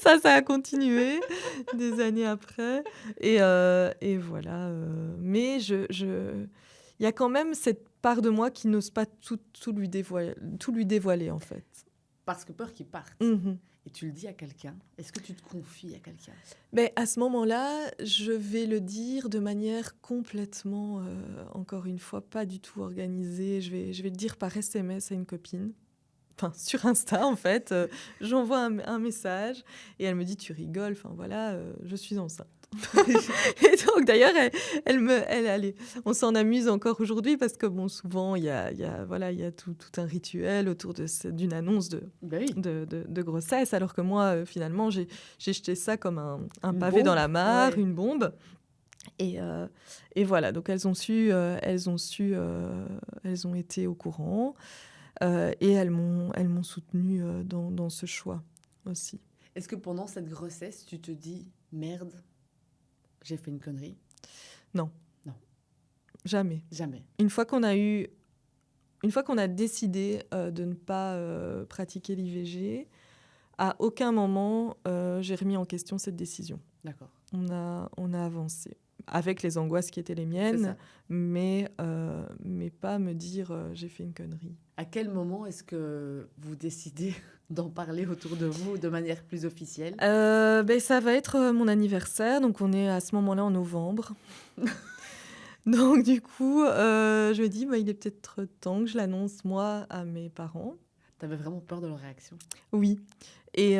ça a continué des années après. Et voilà. Mais il y a quand même cette part de moi qui n'ose pas tout lui dévoiler, en fait.
Parce que peur qu'il parte. Et tu le dis à quelqu'un? Est-ce que tu te confies à quelqu'un?
Mais à ce moment-là, je vais le dire de manière complètement, encore une fois, pas du tout organisée. Je vais le dire par SMS à une copine. Enfin, sur Insta, en fait. J'envoie un message et elle me dit « Tu rigoles, enfin voilà, je suis enceinte. » Et donc, d'ailleurs, on s'en amuse encore aujourd'hui parce que, bon, souvent, il y a tout un rituel autour d'une annonce de grossesse, alors que moi, finalement, j'ai jeté ça comme un pavé
bombe,
dans la mare,
ouais.
une bombe. Et voilà, donc elles ont été au courant et elles m'ont soutenue dans ce choix aussi.
Est-ce que pendant cette grossesse, tu te dis « Merde, j'ai fait une connerie » ?
Non.
Non.
Jamais.
Jamais.
Une fois qu'on a décidé de ne pas pratiquer l'IVG, à aucun moment j'ai remis en question cette décision.
D'accord.
On a avancé avec les angoisses qui étaient les miennes, mais pas me dire j'ai fait une connerie.
À quel moment est-ce que vous décidez d'en parler autour de vous de manière plus officielle ?
Ça va être mon anniversaire, donc on est à ce moment-là en novembre. Donc du coup, je me dis, il est peut-être temps que je l'annonce moi à mes parents.
T'avais vraiment peur de leur réaction ?
Oui. Et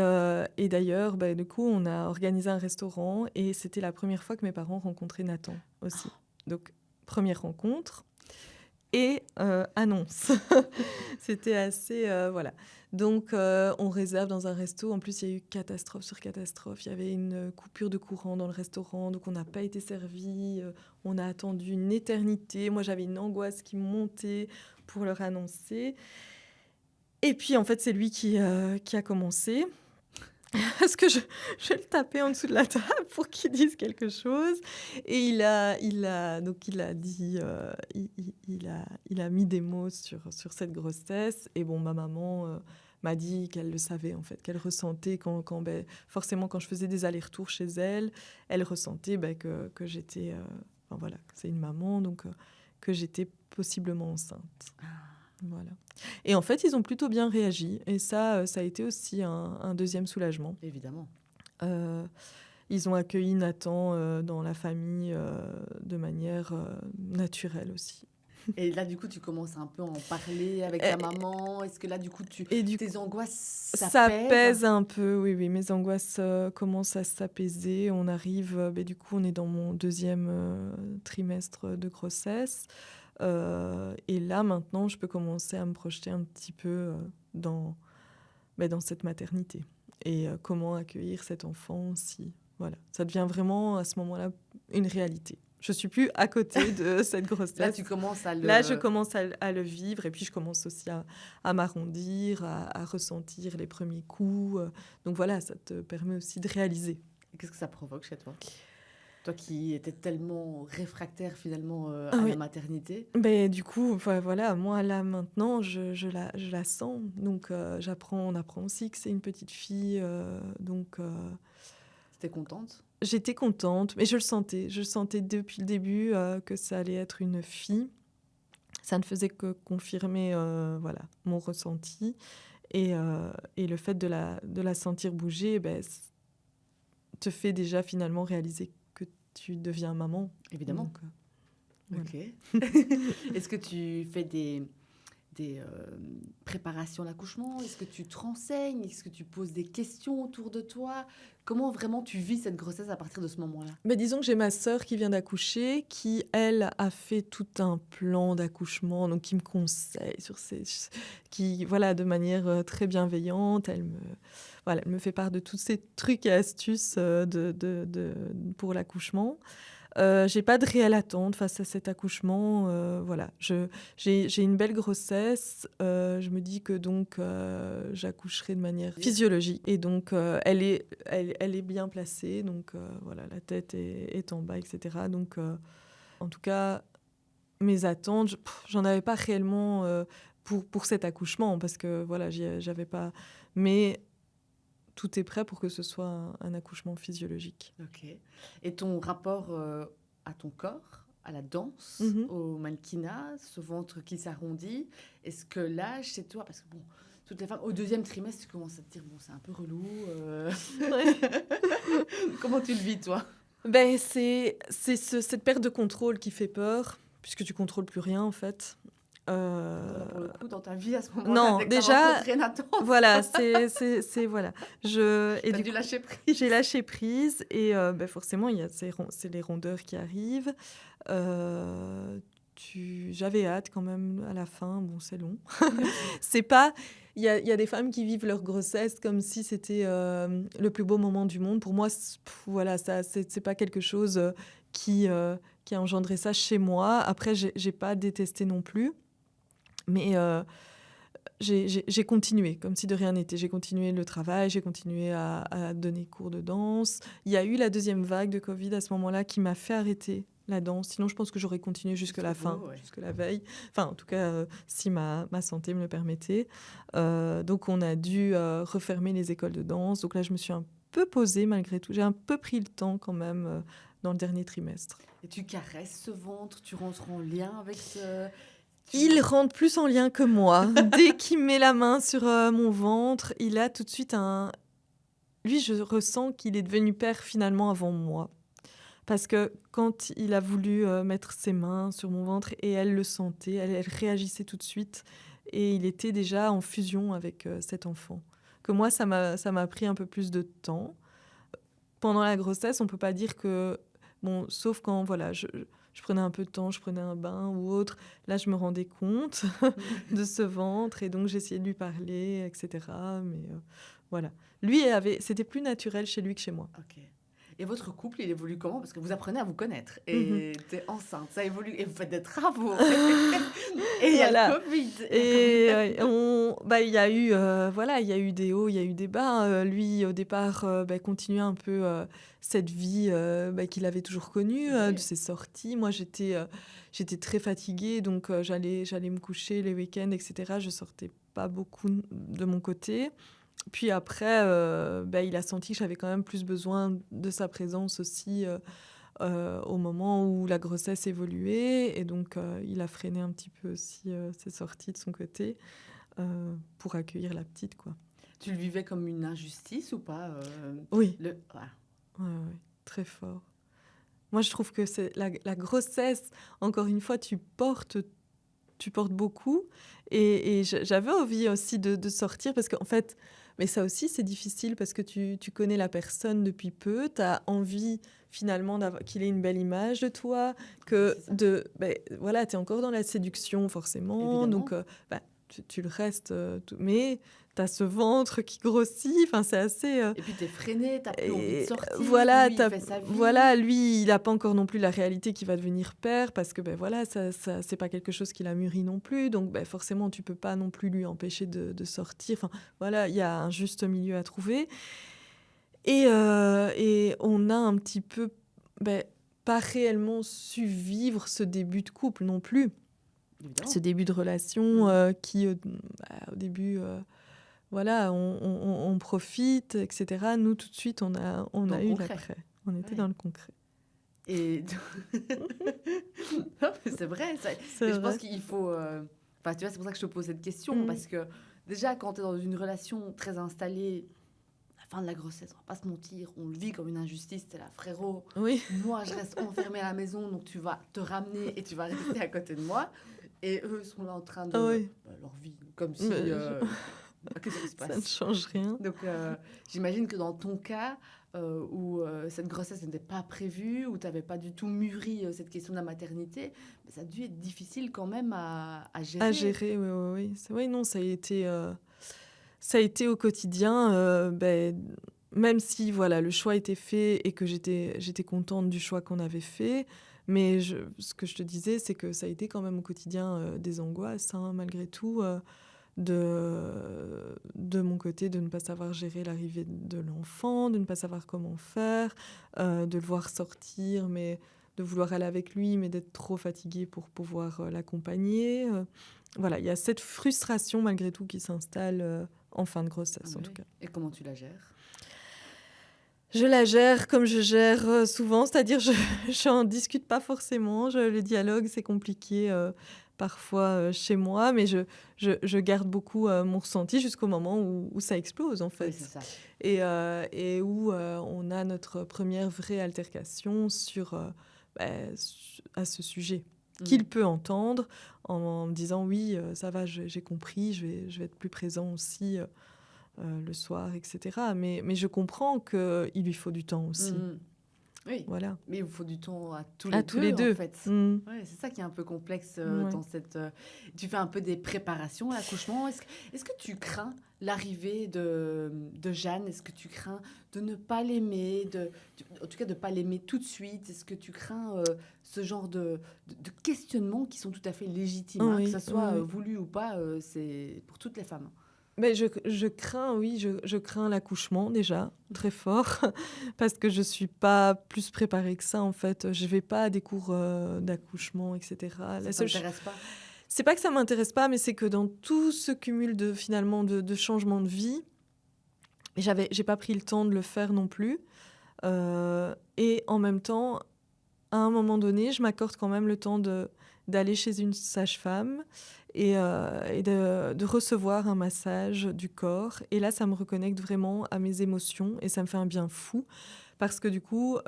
d'ailleurs, du coup, on a organisé un restaurant et c'était la première fois que mes parents rencontraient Nathan aussi. Donc, première rencontre et annonce. C'était assez... voilà. Donc, on réserve dans un resto. En plus, il y a eu catastrophe sur catastrophe. Il y avait une coupure de courant dans le restaurant, donc on n'a pas été servi. On a attendu une éternité. Moi, j'avais une angoisse qui montait pour leur annoncer. Et puis, en fait, c'est lui qui a commencé. Parce que je le tapais en dessous de la table pour qu'il dise quelque chose. Et il a dit... il a mis des mots sur cette grossesse. Et bon, ma maman m'a dit qu'elle le savait, en fait, qu'elle ressentait forcément, quand je faisais des allers-retours chez elle, elle ressentait que j'étais... voilà, c'est une maman, donc que j'étais possiblement enceinte. Voilà. Et en fait, ils ont plutôt bien réagi. Et ça a été aussi un deuxième soulagement.
Évidemment.
Ils ont accueilli Nathan dans la famille de manière naturelle aussi.
Et là, du coup, tu commences un peu à en parler avec ta maman. Est-ce que là, du coup, tes angoisses, ça
pèse un peu, oui. Mes angoisses commencent à s'apaiser. On arrive, du coup, on est dans mon deuxième trimestre de grossesse. Et là, maintenant, je peux commencer à me projeter un petit peu dans cette maternité. Et comment accueillir cet enfant aussi. Voilà. Ça devient vraiment, à ce moment-là, une réalité. Je ne suis plus à côté de cette grossesse.
Là, tu commences à le...
Là, je commence à le vivre. Et puis, je commence aussi à m'arrondir, à ressentir les premiers coups. Donc voilà, ça te permet aussi de réaliser.
Et qu'est-ce que ça provoque chez toi ? Toi qui étais tellement réfractaire finalement à la maternité.
Du coup, voilà, moi là maintenant, je la sens. Donc on apprend aussi que c'est une petite fille.
T'étais contente ?
J'étais contente, mais je le sentais. Je sentais depuis le début que ça allait être une fille. Ça ne faisait que confirmer mon ressenti. Et le fait de la sentir bouger, te fait déjà finalement réaliser que tu deviens maman.
Évidemment.
Donc, voilà.
Ok. Est-ce que tu fais des préparations à l'accouchement ? Est-ce que tu te renseignes ? Est-ce que tu poses des questions autour de toi ? Comment vraiment tu vis cette grossesse à partir de ce moment-là ?
Disons que j'ai ma sœur qui vient d'accoucher, qui, elle, a fait tout un plan d'accouchement, donc qui me conseille de manière très bienveillante. Elle me fait part de tous ces trucs et astuces pour l'accouchement. J'ai pas de réelle attente face à cet accouchement. J'ai une belle grossesse. Je me dis que donc j'accoucherai de manière physiologique. Et donc elle est bien placée. Donc la tête est en bas, etc. Donc en tout cas, mes attentes, j'en avais pas réellement pour cet accouchement parce que j'avais pas. Mais tout est prêt pour que ce soit un accouchement physiologique.
Ok. Et ton rapport à ton corps, à la danse, au mannequinat, ce ventre qui s'arrondit, est-ce que là, chez toi, parce que bon, toutes les femmes, au deuxième trimestre, tu commences à te dire, bon, c'est un peu relou. Comment tu le vis, toi ?
C'est cette perte de contrôle qui fait peur, puisque tu contrôles plus rien, en fait.
Pour le coup, dans ta vie à ce moment-là,
non, déjà, voilà, voilà.
T'as dû lâcher prise.
J'ai lâché prise et forcément, il y a c'est les rondeurs qui arrivent. J'avais hâte quand même à la fin. Bon, c'est long. C'est pas. Il y a des femmes qui vivent leur grossesse comme si c'était le plus beau moment du monde. Pour moi, c'est pas quelque chose qui a engendré ça chez moi. Après, j'ai pas détesté non plus. Mais j'ai continué, comme si de rien n'était. J'ai continué le travail, j'ai continué à donner cours de danse. Il y a eu la deuxième vague de Covid à ce moment-là qui m'a fait arrêter la danse. Sinon, je pense que j'aurais continué jusqu'à la fin, jusqu'à la veille. Enfin, en tout cas, si ma santé me le permettait. Donc, on a dû refermer les écoles de danse. Donc là, je me suis un peu posée malgré tout. J'ai un peu pris le temps quand même dans le dernier trimestre.
Et tu caresses ce ventre, tu rentres en lien avec ce...
Il rentre plus en lien que moi. Dès qu'il met la main sur mon ventre, il a tout de suite un... Lui, je ressens qu'il est devenu père finalement avant moi. Parce que quand il a voulu mettre ses mains sur mon ventre et elle le sentait, elle réagissait tout de suite. Et il était déjà en fusion avec cet enfant. Que moi, ça m'a pris un peu plus de temps. Pendant la grossesse, on ne peut pas dire que... Bon, sauf quand, voilà, je prenais un peu de temps, je prenais un bain ou autre. Là, je me rendais compte de ce ventre et donc j'essayais de lui parler, etc. Mais voilà. Lui, c'était plus naturel chez lui que chez moi.
Ok. Et votre couple, il évolue comment? Parce que vous apprenez à vous connaître et t'es enceinte, ça évolue et vous faites des travaux. Et il y a le Covid.
Et il y a eu des hauts, il y a eu des bas. Lui, au départ, continuait un peu cette vie qu'il avait toujours connue, de ses sorties. Moi, j'étais très fatiguée, donc j'allais me coucher les week-ends, etc. Je sortais pas beaucoup de mon côté. Puis après, il a senti que j'avais quand même plus besoin de sa présence aussi au moment où la grossesse évoluait. Et donc, il a freiné un petit peu aussi ses sorties de son côté pour accueillir la petite, quoi.
Tu le vivais comme une injustice ou pas
Oui. Ouais, très fort. Moi, je trouve que c'est la grossesse, encore une fois, tu portes beaucoup. Et j'avais envie aussi de sortir parce qu'en fait... Mais ça aussi, c'est difficile parce que tu connais la personne depuis peu. Tu as envie finalement qu'il ait une belle image de toi. Tu es encore dans la séduction forcément.
Évidemment.
Donc, tu le restes. Mais tu as ce ventre qui grossit. Enfin, c'est assez...
Et puis tu es freinée, tu n'as plus envie de sortir.
Voilà,
lui, il fait sa vie.
Voilà, lui, il n'a pas encore non plus la réalité qu'il va devenir père parce que ça c'est pas quelque chose qu'il a mûri non plus. Donc forcément, tu peux pas non plus lui empêcher de sortir. Enfin, voilà, il y a un juste milieu à trouver. Et on a un petit peu pas réellement su vivre ce début de couple non plus.
Évidemment.
Ce début de relation qui, au début... Voilà, on profite, etc. Nous, tout de suite, on a eu l'après. On était dans le concret.
Et c'est vrai. Je pense qu'il faut... Enfin, tu vois, c'est pour ça que je te pose cette question. Parce que déjà, quand tu es dans une relation très installée, la fin de la grossesse, on va pas se mentir, on le vit comme une injustice. T'es là, frérot.
Oui.
Moi, je reste enfermée à la maison, donc tu vas te ramener et tu vas rester à côté de moi. Et eux sont là en train de... leur vie, comme si... Qu'est-ce qui se passe?
Ça ne change rien.
Donc, j'imagine que dans ton cas, où cette grossesse n'était pas prévue, où tu n'avais pas du tout mûri cette question de la maternité, ça a dû être difficile quand même à gérer.
À gérer, oui. C'est vrai, non, ça a été au quotidien, même si voilà, le choix était fait et que j'étais contente du choix qu'on avait fait. Mais ce que je te disais, c'est que ça a été quand même au quotidien des angoisses, hein, malgré tout. De mon côté, de ne pas savoir gérer l'arrivée de l'enfant, de ne pas savoir comment faire, de le voir sortir, mais de vouloir aller avec lui, mais d'être trop fatiguée pour pouvoir l'accompagner. Voilà, il y a cette frustration malgré tout qui s'installe en fin de grossesse, en tout cas.
Et comment tu la gères ?
Je la gère comme je gère souvent, c'est-à-dire je n'en discute pas forcément. Le dialogue, c'est compliqué parfois chez moi, mais je garde beaucoup mon ressenti jusqu'au moment où ça explose, en fait.
Oui, c'est ça.
Et où on a notre première vraie altercation à ce sujet, qu'il peut entendre en me disant « oui, ça va, j'ai compris, je vais être plus présent aussi ». Le soir, etc. Mais je comprends qu'il lui faut du temps aussi.
Oui,
Voilà.
mais il vous faut du temps à tous
À tous les deux.
en fait. Ouais, c'est ça qui est un peu complexe dans cette... Tu fais un peu des préparations à l'accouchement. Est-ce que tu crains l'arrivée de Jeanne? Est-ce que tu crains de ne pas l'aimer, en tout cas de ne pas l'aimer tout de suite? Est-ce que tu crains ce genre de questionnements qui sont tout à fait légitimes, hein, que
Oui,
ce soit
oui.
voulu ou pas, c'est pour toutes les femmes.
Mais je crains, oui, je crains l'accouchement déjà, très fort, parce que je ne suis pas plus préparée que ça, en fait. Je ne vais pas à des cours d'accouchement, etc.
Ça t'intéresse pas?
C'est pas que ça ne m'intéresse pas, mais c'est que dans tout ce cumul finalement, de changements de vie, j'ai pas pris le temps de le faire non plus. Et en même temps, à un moment donné, je m'accorde quand même le temps d'aller chez une sage-femme et de recevoir un massage du corps. Et là, ça me reconnecte vraiment à mes émotions et ça me fait un bien fou parce que du coup,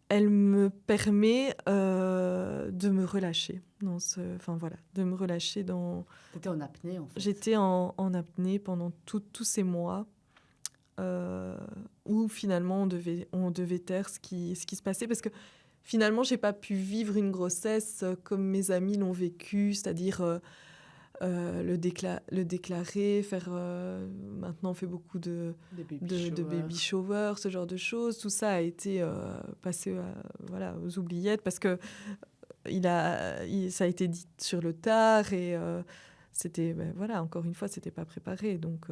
elle me permet de me relâcher. Enfin voilà, de me relâcher dans...
T'étais en apnée, en fait.
J'étais en apnée pendant tous ces mois. Où finalement on devait taire ce qui se passait parce que finalement j'ai pas pu vivre une grossesse comme mes amis l'ont vécu, c'est-à-dire le déclarer, faire maintenant on fait beaucoup de baby shower, ce genre de choses, tout ça a été passé voilà, aux oubliettes parce que ça a été dit sur le tard et c'était voilà, encore une fois c'était pas préparé donc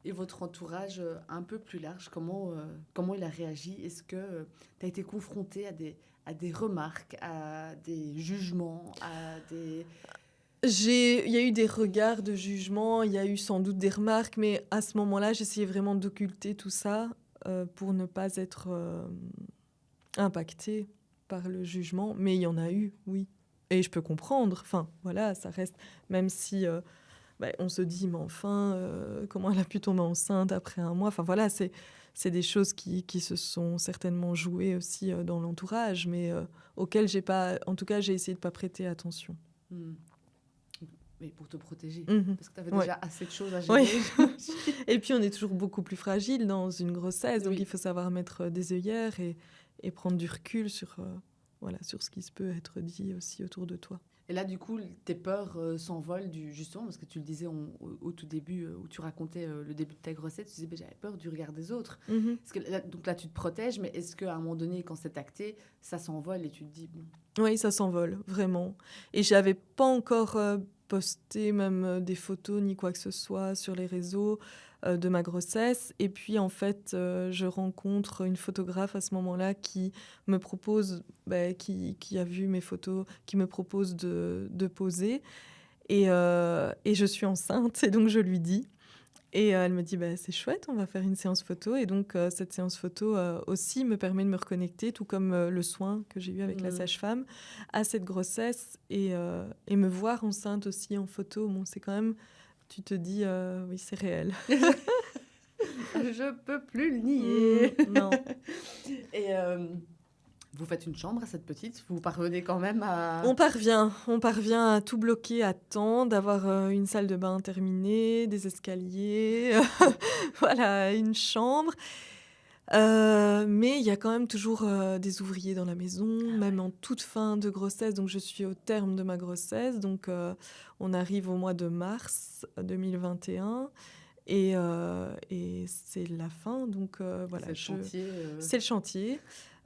Et votre entourage un peu plus large, comment il a réagi? Est-ce que tu as été confronté à des remarques, à des jugements, à des...
Il y a eu des regards de jugement, il y a eu sans doute des remarques, mais à ce moment-là, j'essayais vraiment d'occulter tout ça pour ne pas être impactée par le jugement. Mais il y en a eu, oui. Et je peux comprendre. Enfin, voilà, ça reste... Même si on se dit, mais enfin, comment elle a pu tomber enceinte après un mois? Enfin, voilà, c'est des choses qui se sont certainement jouées aussi dans l'entourage, mais auxquelles j'ai pas... En tout cas, j'ai essayé de pas prêter attention.
Mais pour te protéger,
Mmh.
parce que tu avais déjà assez de choses à gérer.
Oui. Et puis, on est toujours beaucoup plus fragile dans une grossesse, donc
Oui.
il faut savoir mettre des œillères et prendre du recul sur ce qui se peut être dit aussi autour de toi.
Et là, du coup, tes peurs s'envolent justement, parce que tu le disais au tout début, où tu racontais le début de ta grossesse, tu disais, j'avais peur du regard des autres.
Mmh.
Donc là, tu te protèges, mais est-ce qu'à un moment donné, quand c'est acté, ça s'envole et tu te dis, bon...
Oui, ça s'envole, vraiment. Et j'avais pas encore posté même des photos ni quoi que ce soit sur les réseaux de ma grossesse. Et puis, en fait, je rencontre une photographe à ce moment-là qui me propose, qui a vu mes photos, qui me propose de poser. Et je suis enceinte, et donc je lui dis. Et elle me dit, c'est chouette, on va faire une séance photo. Et donc, cette séance photo aussi me permet de me reconnecter, tout comme le soin que j'ai eu avec la sage-femme, à cette grossesse. Et me voir enceinte aussi en photo, bon, c'est quand même, tu te dis, oui, c'est réel.
Je peux plus le nier.
Non.
Et vous faites une chambre à cette petite? Vous parvenez quand même à...
On parvient à tout bloquer à temps, d'avoir une salle de bain terminée, des escaliers, voilà, une chambre. Mais il y a quand même toujours des ouvriers dans la maison, même en toute fin de grossesse. Donc, je suis au terme de ma grossesse. Donc, on arrive au mois de mars 2021. Et c'est la fin. Donc, voilà.
C'est le chantier.
C'est le chantier.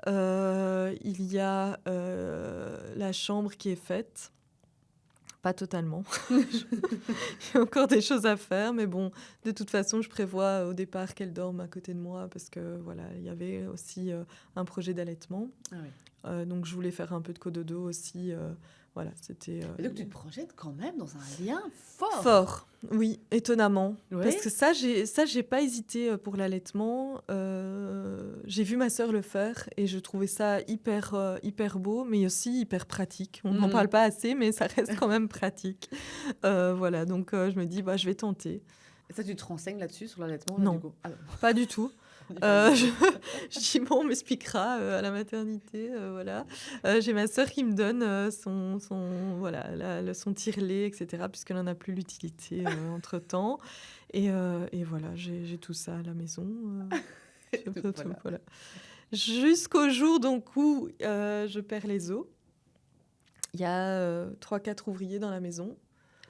Il y a la chambre qui est faite. Pas totalement. Il y a encore des choses à faire, mais bon, de toute façon, je prévois au départ qu'elle dorme à côté de moi parce que voilà, il y avait aussi un projet d'allaitement.
Ah oui.
Donc, je voulais faire un peu de cododo aussi. Voilà, c'était...
Et donc, tu te projettes quand même dans un lien fort.
Fort, oui, étonnamment.
Ouais.
Parce que j'ai pas hésité pour l'allaitement. J'ai vu ma sœur le faire et je trouvais ça hyper beau, mais aussi hyper pratique. On n'en parle pas assez, mais ça reste quand même pratique. Voilà, donc je me dis, je vais tenter.
Et ça, tu te renseignes là-dessus, sur l'allaitement?
Non,
là, du coup
pas du tout. Je dis, on m'expliquera à la maternité, voilà. J'ai ma sœur qui me donne son tire-lait, etc., puisqu'elle n'en a plus l'utilité entre-temps. Et voilà, j'ai tout ça à la maison. Voilà. Jusqu'au jour donc, où je perds les os. Il y a 3-4 ouvriers dans la maison.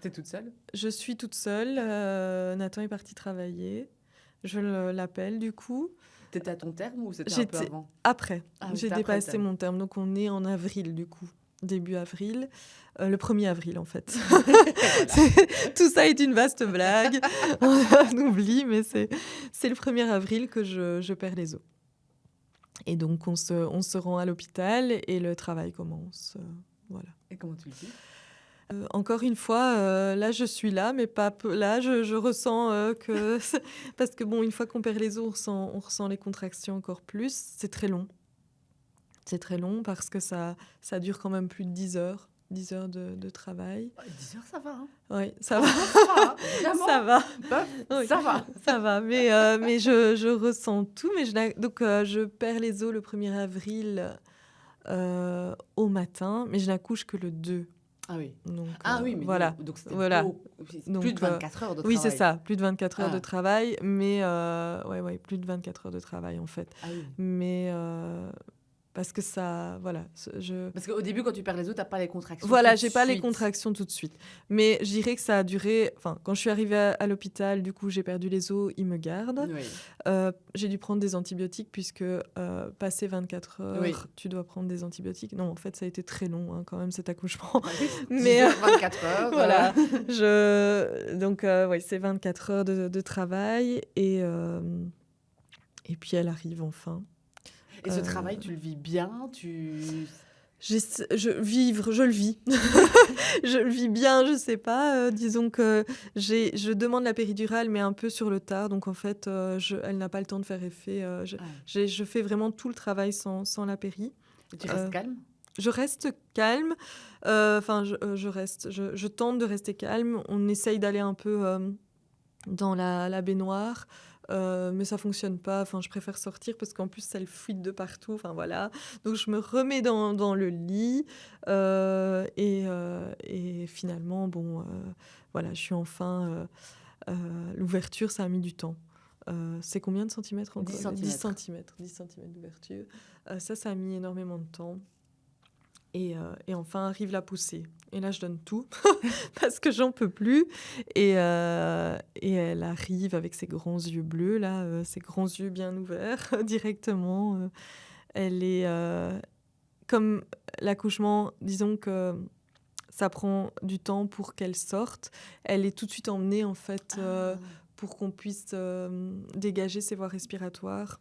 T'es toute seule?
Je suis toute seule. Nathan est parti travailler. Je l'appelle du coup.
T'étais à ton terme ou c'était un peu avant?
Après.
Ah oui,
J'ai
c'était après le
dépassé
terme.
mon terme. Donc on est en avril du coup. Début avril. Le 1er avril en fait. Tout ça est une vaste blague. On oublie, mais c'est le 1er avril que je perds les os. Et donc on se rend à l'hôpital et le travail commence. Voilà.
Et comment tu le vis?
Encore une fois, là je suis là, mais pas là je ressens que parce que bon, une fois qu'on perd les os, on ressent les contractions encore plus. C'est très long. C'est très long parce que ça dure quand même plus de 10 heures. 10 heures de travail.
10 heures, ça va, hein?
Oui, ça va.
Ça va, hein? Vraiment?
Ça va.
Oui. Ça va.
Ça va. Mais je ressens tout. Donc je perds les os le 1er avril au matin, mais je n'accouche que le 2.
Ah oui.
Donc,
oui, mais
voilà.
donc c'était
Voilà.
plus de 24 heures de
Oui,
travail.
c'est ça, plus de 24 heures
Ah.
de travail, mais plus de 24 heures de travail en fait.
Ah oui.
Mais parce que ça, voilà,
Parce qu'au début, quand tu perds les os, t'as pas les contractions.
voilà,
tout de
j'ai pas les
suite.
contractions tout de suite. Mais je dirais que ça a duré. Enfin, quand je suis arrivée à l'hôpital, du coup, j'ai perdu les os, ils me gardent.
Oui.
J'ai dû prendre des antibiotiques puisque passé 24 heures,
Oui.
tu dois prendre des antibiotiques. Non, en fait, ça a été très long hein, quand même cet accouchement.
Mais 24 heures.
Voilà. Donc, c'est 24 heures de travail et puis elle arrive enfin.
Et ce travail, tu le vis bien?
Je le vis. Je le vis bien, je sais pas. Disons que je demande la péridurale, mais un peu sur le tard. Donc, en fait, elle n'a pas le temps de faire effet. Je fais vraiment tout le travail sans la péri.
Et tu restes calme?
Je reste calme. Je tente de rester calme. On essaye d'aller un peu dans la baignoire. Mais ça fonctionne pas. Enfin, je préfère sortir parce qu'en plus, ça le fuite de partout. Enfin, voilà. Donc, je me remets dans le lit. Et finalement, voilà, je suis enfin... l'ouverture, ça a mis du temps. C'est combien de centimètres encore?
10 centimètres.
10 centimètres d'ouverture. Ça a mis énormément de temps. Et enfin arrive la poussée. Et là, je donne tout parce que j'en peux plus. Et elle arrive avec ses grands yeux bleus, là, ses grands yeux bien ouverts directement. Elle est comme l'accouchement, disons que ça prend du temps pour qu'elle sorte. Elle est tout de suite emmenée, en fait, pour qu'on puisse dégager ses voies respiratoires.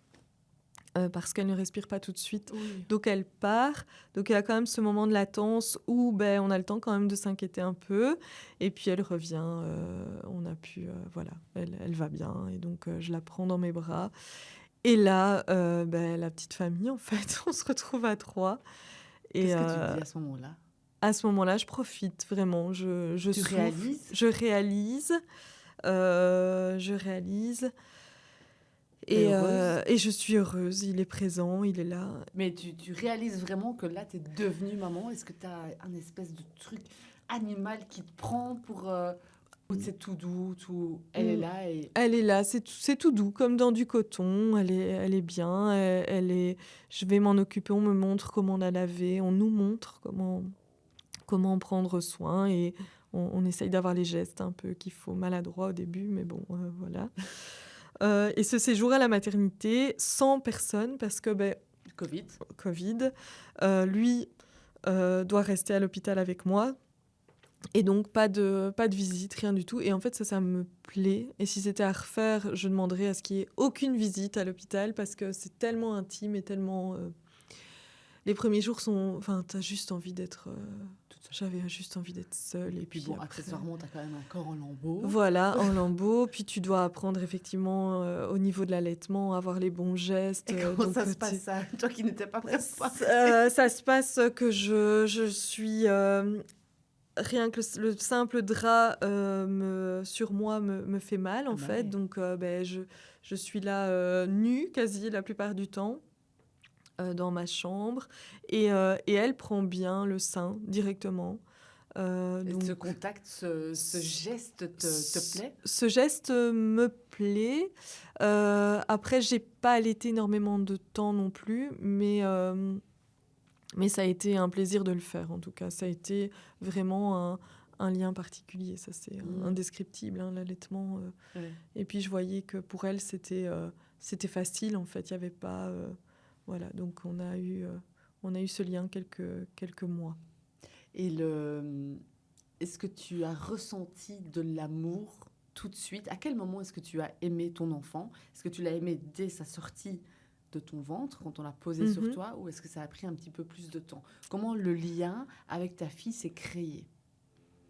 Parce qu'elle ne respire pas tout de suite. Oui. Donc, elle part. Donc, il y a quand même ce moment de latence où on a le temps quand même de s'inquiéter un peu. Et puis, elle revient. On a pu... voilà, elle va bien. Et donc, je la prends dans mes bras. Et là, la petite famille, en fait, on se retrouve à 3.
Qu'est-ce que tu dis à ce moment-là?
À ce moment-là, je profite vraiment.
Tu réalises?
Je réalise. Et je suis heureuse, il est présent, il est là.
Mais tu réalises vraiment que là, tu es devenue maman? Est-ce que tu as un espèce de truc animal qui te prend pour... c'est tout doux, tout... Elle est là et...
Elle est là, c'est tout doux, comme dans du coton. Elle est bien, je vais m'en occuper, on me montre comment la laver, on nous montre comment en prendre soin et on essaye d'avoir les gestes un peu qu'il faut, maladroit au début, mais bon, voilà. Et ce séjour à la maternité, sans personne, parce que Covid, lui doit rester à l'hôpital avec moi. Et donc, pas de visite, rien du tout. Et en fait, ça me plaît. Et si c'était à refaire, je demanderais à ce qu'il n'y ait aucune visite à l'hôpital, parce que c'est tellement intime et tellement... Les premiers jours sont... Enfin, t'as juste envie d'être... J'avais juste envie d'être seule. Et puis
accessoirement, t'as quand même un corps en lambeaux.
Voilà, en lambeaux. Puis tu dois apprendre effectivement au niveau de l'allaitement, avoir les bons gestes.
Et comment ça se passe ça? Toi qui n'étais pas prête.
Ça se passe que je suis... rien que le simple drap sur moi me fait mal, en fait. Oui. Donc, je suis là nue quasi la plupart du temps. Dans ma chambre et elle prend bien le sein directement.
Et
Donc,
ce contact, ce geste te plaît?
ce geste me plaît. Après, j'ai pas allaité énormément de temps non plus, mais ça a été un plaisir de le faire, en tout cas. Ça a été vraiment un lien particulier. Ça, c'est indescriptible, hein, l'allaitement.
Ouais.
Et puis, je voyais que pour elle, c'était facile, en fait. Il y avait pas... voilà, donc on a eu ce lien quelques mois.
Et est-ce que tu as ressenti de l'amour tout de suite? À quel moment est-ce que tu as aimé ton enfant? Est-ce que tu l'as aimé dès sa sortie de ton ventre, quand on l'a posé sur toi, ou est-ce que ça a pris un petit peu plus de temps? Comment le lien avec ta fille s'est créé?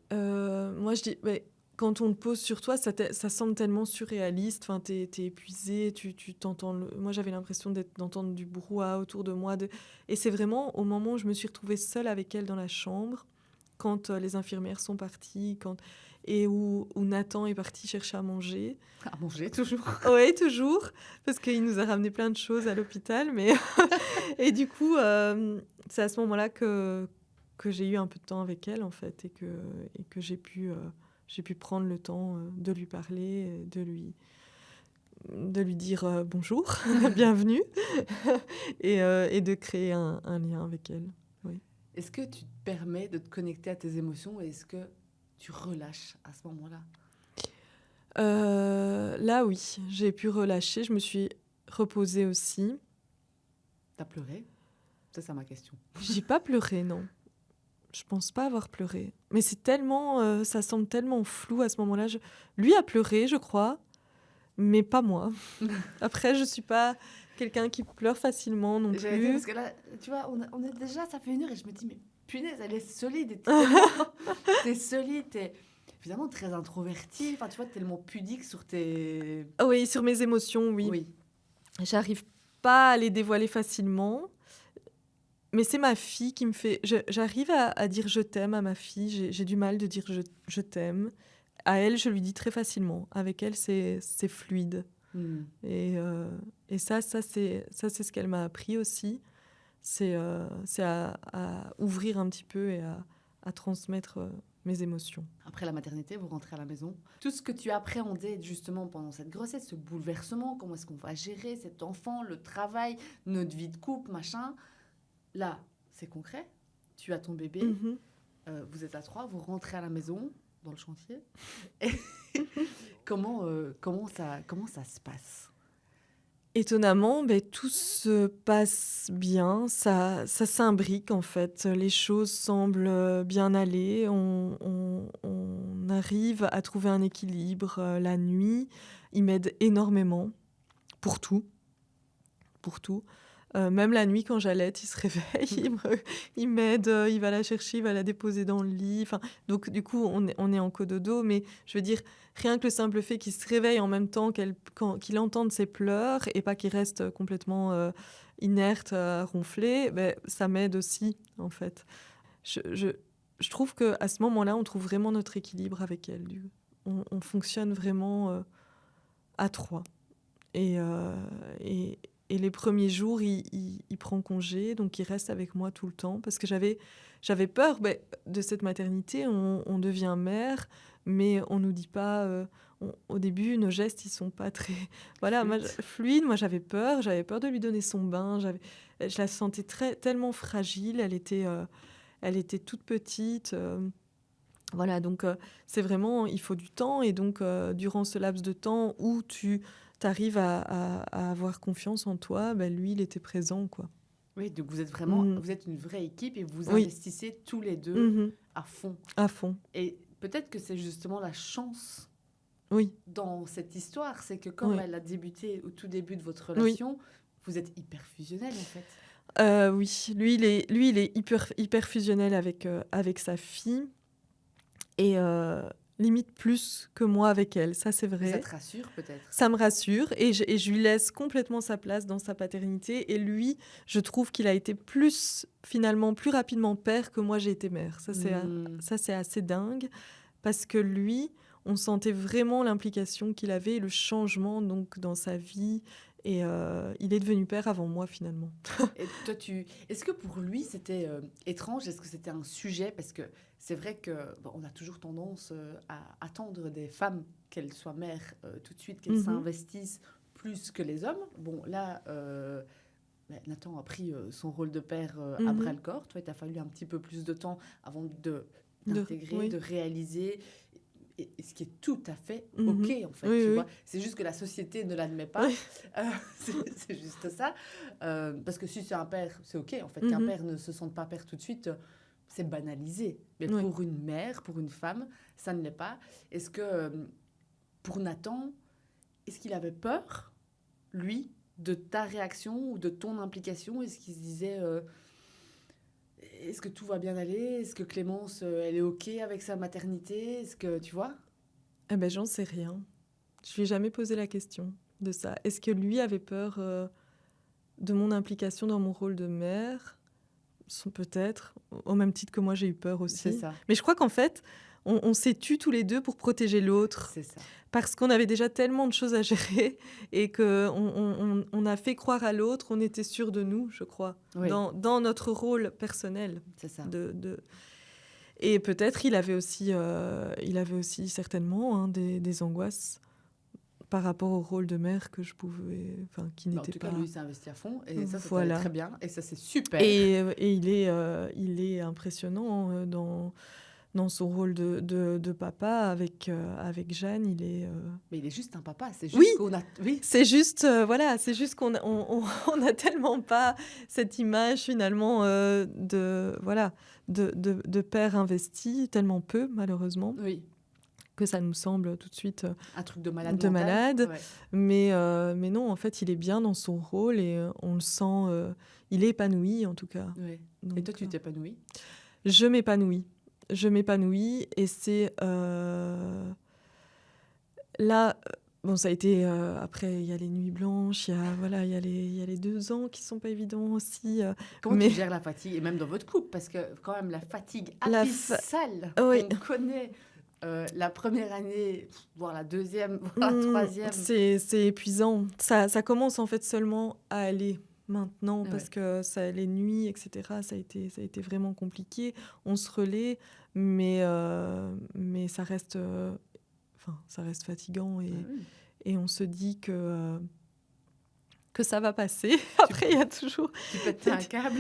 Moi, je dis, mais quand on le pose sur toi, ça semble tellement surréaliste. Enfin, t'es épuisé, tu t'entends. Moi, j'avais l'impression d'entendre du brouhaha autour de moi. Et c'est vraiment au moment où je me suis retrouvée seule avec elle dans la chambre, quand les infirmières sont parties, et où Nathan est parti chercher à manger.
À manger, toujours.
Oui, toujours, parce qu'il nous a ramené plein de choses à l'hôpital. Mais et du coup, c'est à ce moment-là que j'ai eu un peu de temps avec elle, en fait, et que j'ai pu prendre le temps de lui parler, de lui dire bonjour, bienvenue, et de créer un lien avec elle. Oui.
Est-ce que tu te permets de te connecter à tes émotions et est-ce que tu relâches à ce moment-là?
Là, oui, j'ai pu relâcher, je me suis reposée aussi.
T'as pleuré? C'est ça ma question.
J'ai pas pleuré, non. Je pense pas avoir pleuré. Mais c'est tellement... ça semble tellement flou à ce moment-là. Lui a pleuré, je crois, mais pas moi. Après, je suis pas quelqu'un qui pleure facilement non
J'allais dire,
plus.
parce que là, tu vois, on est déjà, ça fait 1 heure et je me dis, mais punaise, elle est solide. T'es solide, t'es finalement très introvertie. Enfin, tu vois, tellement pudique sur tes...
Oui, sur mes émotions, oui.
Oui.
J'arrive pas à les dévoiler facilement. Mais c'est ma fille qui me fait... J'arrive à dire je t'aime à ma fille. J'ai du mal de dire je t'aime. À elle, je lui dis très facilement. Avec elle, c'est fluide. Et ça c'est ce qu'elle m'a appris aussi. C'est à ouvrir un petit peu et à transmettre mes émotions.
Après la maternité, vous rentrez à la maison. Tout ce que tu appréhendais justement pendant cette grossesse, ce bouleversement, comment est-ce qu'on va gérer cet enfant, le travail, notre vie de couple, machin. Là, c'est concret. Tu as ton bébé, vous êtes à 3, vous rentrez à la maison, dans le chantier. Et comment ça se passe?
Étonnamment, tout se passe bien, ça s'imbrique en fait. Les choses semblent bien aller, on arrive à trouver un équilibre. La nuit, il m'aide énormément pour tout. Même la nuit, quand j'allaite, il se réveille, il m'aide, il va la chercher, il va la déposer dans le lit. Enfin, donc, du coup, on est en cododo, mais je veux dire, rien que le simple fait qu'il se réveille en même temps qu'il entende ses pleurs et pas qu'il reste complètement inerte, ronflé, ça m'aide aussi, en fait. Je trouve qu'à ce moment-là, on trouve vraiment notre équilibre avec elle. On fonctionne vraiment à 3. Et les premiers jours, il prend congé, donc il reste avec moi tout le temps. Parce que j'avais peur de cette maternité. On devient mère, mais on nous dit pas... au début, nos gestes, ils sont pas très... Voilà, fluides. Moi, j'avais peur de lui donner son bain. Je la sentais tellement fragile. Elle était toute petite. Voilà, donc c'est vraiment... Il faut du temps. Et donc, durant ce laps de temps où tu arrives à avoir confiance en toi, lui, il était présent, quoi.
Oui, donc vous êtes vraiment, vous êtes une vraie équipe et vous
Oui.
investissez tous les deux à fond.
À fond.
Et peut-être que c'est justement la chance dans cette histoire, c'est que comme elle a débuté au tout début de votre relation, vous êtes hyper fusionnels en fait.
Oui, lui, il est hyper fusionnel avec sa fille et limite plus que moi avec elle, ça c'est vrai.
Ça te rassure peut-être?
Ça me rassure et je lui laisse complètement sa place dans sa paternité. Et lui, je trouve qu'il a été finalement plus rapidement père que moi j'ai été mère. Ça c'est assez dingue parce que lui, on sentait vraiment l'implication qu'il avait, le changement donc dans sa vie Et il est devenu père avant moi, finalement.
Et toi, est-ce que pour lui, c'était étrange? Est-ce que c'était un sujet? Parce que c'est vrai qu'on a toujours tendance à attendre des femmes qu'elles soient mères tout de suite, qu'elles s'investissent plus que les hommes. Bon, là, Nathan a pris son rôle de père à bras-le-corps. Toi, il t'a fallu un petit peu plus de temps avant d'intégrer, de réaliser... Et ce qui est tout à fait OK, en fait, tu vois. C'est juste que la société ne l'admet pas. Oui. C'est juste ça. Parce que si c'est un père, c'est OK, en fait. Qu'un père ne se sente pas père tout de suite, c'est banalisé. Mais pour une mère, pour une femme, ça ne l'est pas. Est-ce que, pour Nathan, est-ce qu'il avait peur, lui, de ta réaction ou de ton implication? Est-ce qu'il se disait... est-ce que tout va bien aller? Est-ce que Clémence, elle est OK avec sa maternité? Est-ce que, tu vois?
Eh ben, j'en sais rien. Je lui ai jamais posé la question de ça. Est-ce que lui avait peur de mon implication dans mon rôle de mère? Peut-être, au même titre que moi, j'ai eu peur aussi.
C'est ça.
Mais je crois qu'en fait, on s'est tus tous les deux pour protéger l'autre.
C'est ça.
Parce qu'on avait déjà tellement de choses à gérer et qu'on a fait croire à l'autre, on était sûr de nous, je crois, dans notre rôle personnel.
C'est ça.
Et peut-être il avait aussi certainement des angoisses par rapport au rôle de mère que je pouvais, qui n'était pas...
En tout cas, lui, il s'est investi à fond et ça allait très bien et ça, c'est super.
Et il est impressionnant dans son rôle de papa avec Jeanne.
Mais il est juste un papa, c'est juste qu'on a...
Oui, c'est juste, c'est juste qu'on on a tellement pas cette image finalement de père investi, tellement peu malheureusement.
Oui.
Que ça nous semble tout de suite
un truc de malade.
Ouais. Mais non, en fait, il est bien dans son rôle et on le sent, il est épanoui en tout cas.
Ouais. Donc, et toi, tu t'épanouis?
Je m'épanouis et c'est là. Bon, ça a été après. Il y a les nuits blanches, il y a les 2 ans qui sont pas évidents aussi.
Comment tu gères la fatigue et même dans votre couple, parce que quand même la fatigue abyssale qu'on connaît. La première année, voire la deuxième, voire la troisième.
C'est épuisant. Ça commence en fait seulement à aller maintenant parce que les nuits, etc., ça a été vraiment compliqué. On se relaie, mais ça reste, ça reste fatigant et on se dit que ça va passer. Après, il y a toujours...
Tu pètes un câble.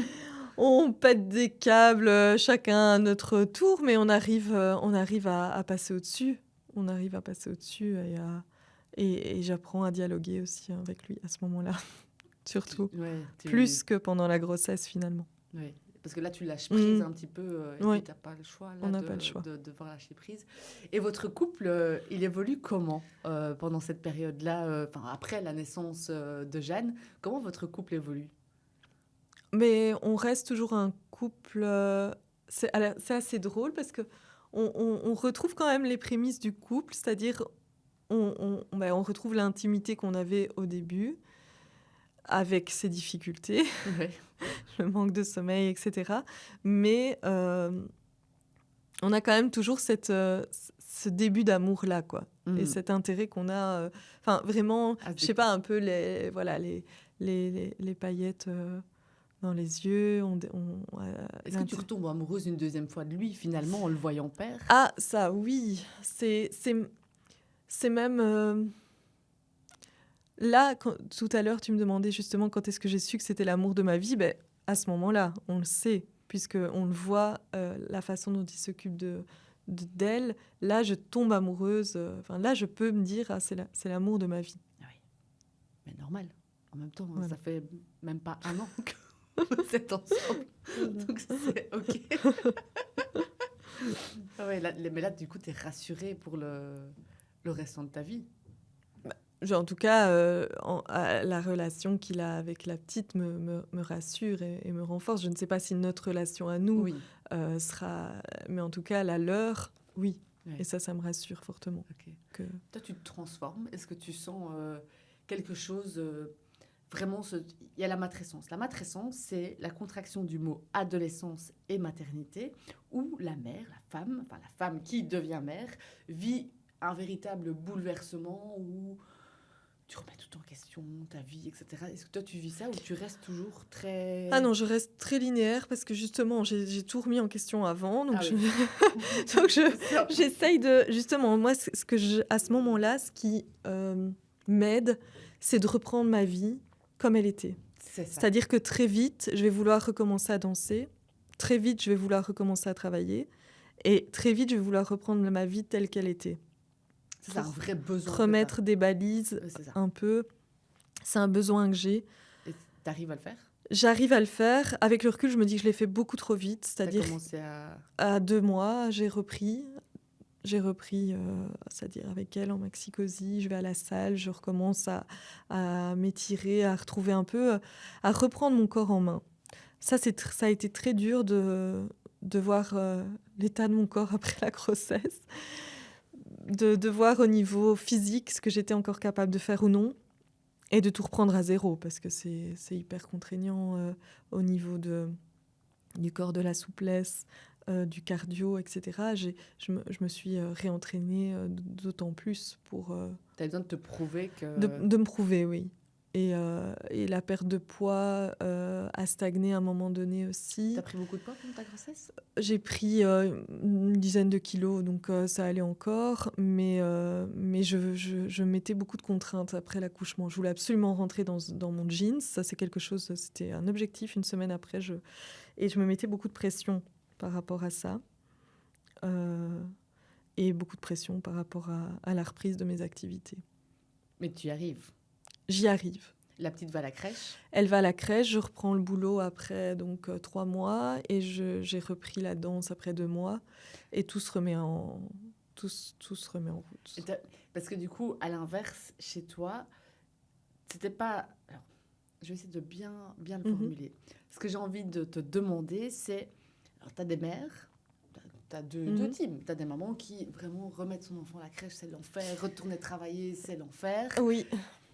On pète des câbles, chacun à notre tour, mais on arrive à passer au-dessus. On arrive à passer au-dessus et j'apprends à dialoguer aussi avec lui à ce moment-là, surtout. Plus que pendant la grossesse, finalement.
Oui, parce que là, tu lâches prise un petit peu et tu n'as pas le choix. Là,
on n'a pas le choix.
De devoir lâcher prise. Et votre couple, il évolue comment pendant cette période-là, après la naissance de Jeanne? Comment votre couple évolue?
Mais on reste toujours un couple... c'est assez drôle parce que on retrouve quand même les prémices du couple, c'est-à-dire on retrouve l'intimité qu'on avait au début, avec ses difficultés, le manque de sommeil, etc. Mais on a quand même toujours ce début d'amour-là, quoi. Et cet intérêt qu'on a... vraiment, je sais pas, un peu les paillettes... dans les yeux.
Est-ce que tu retombes amoureuse une deuxième fois de lui, finalement, en le voyant père?
Ah, ça, oui. C'est même... Là, tout à l'heure, tu me demandais justement quand est-ce que j'ai su que c'était l'amour de ma vie. À ce moment-là, on le sait, puisqu'on le voit, la façon dont il s'occupe d'elle. Là, je tombe amoureuse. Là, je peux me dire, c'est l'amour de ma vie.
Oui, mais normal. En même temps, ça fait même pas 1 an que vous êtes ensemble. Donc, c'est OK. Mais là, du coup, tu es rassurée pour le restant de ta vie.
En tout cas, la relation qu'il a avec la petite me rassure et me renforce. Je ne sais pas si notre relation à nous sera... Mais en tout cas, la leur, oui. Et ça me rassure fortement.
Okay. Toi, tu te transformes. Est-ce que tu sens quelque chose... Vraiment, il y a la matrescence. La matrescence, c'est la contraction du mot adolescence et maternité, où la mère, la femme qui devient mère, vit un véritable bouleversement où tu remets tout en question, ta vie, etc. Est-ce que toi, tu vis ça ou tu restes toujours très...
Ah non, je reste très linéaire parce que justement, j'ai tout remis en question avant. Donc,
oui.
j'essaye de... Justement, moi, à ce moment-là, ce qui m'aide, c'est de reprendre ma vie comme elle était.
C'est ça.
C'est-à-dire que très vite, je vais vouloir recommencer à danser. Très vite, je vais vouloir recommencer à travailler. Et très vite, je vais vouloir reprendre ma vie telle qu'elle était.
C'est un vrai besoin.
Remettre des balises un peu. C'est un besoin que j'ai.
Et t'arrives à le faire ?
J'arrive à le faire. Avec le recul, je me dis que je l'ai fait beaucoup trop vite. C'est-à-dire, à 2 mois, j'ai repris. C'est-à-dire avec elle en maxi-cosy. Je vais à la salle, je recommence à m'étirer, à retrouver un peu, à reprendre mon corps en main. Ça a été très dur de voir l'état de mon corps après la grossesse. De voir au niveau physique ce que j'étais encore capable de faire ou non. Et de tout reprendre à zéro, parce que c'est hyper contraignant au niveau du corps, de la souplesse, du cardio, etc. Je me suis réentraînée d'autant plus pour...
T'as besoin de te prouver que...
De me prouver, oui. Et la perte de poids a stagné à un moment donné aussi.
T'as pris beaucoup de poids pendant ta grossesse ?
J'ai pris une dizaine de kilos, donc ça allait encore. Mais je mettais beaucoup de contraintes après l'accouchement. Je voulais absolument rentrer dans mon jeans. Ça, c'est quelque chose, c'était un objectif. Une semaine après, et je me mettais beaucoup de pression par rapport à ça. Et beaucoup de pression par rapport à la reprise de mes activités.
Mais tu y arrives ?
J'y arrive.
La petite va à la crèche ?
Elle va à la crèche, je reprends le boulot après 3 mois et j'ai repris la danse après 2 mois et tout se remet en route.
Parce que du coup, à l'inverse, chez toi, c'était pas... Alors, je vais essayer de bien le formuler. Ce que j'ai envie de te demander, c'est... Alors, tu as des mères, tu as deux teams. Tu as des mamans qui vraiment remettent son enfant à la crèche, c'est l'enfer. Retourner travailler, c'est l'enfer.
Oui.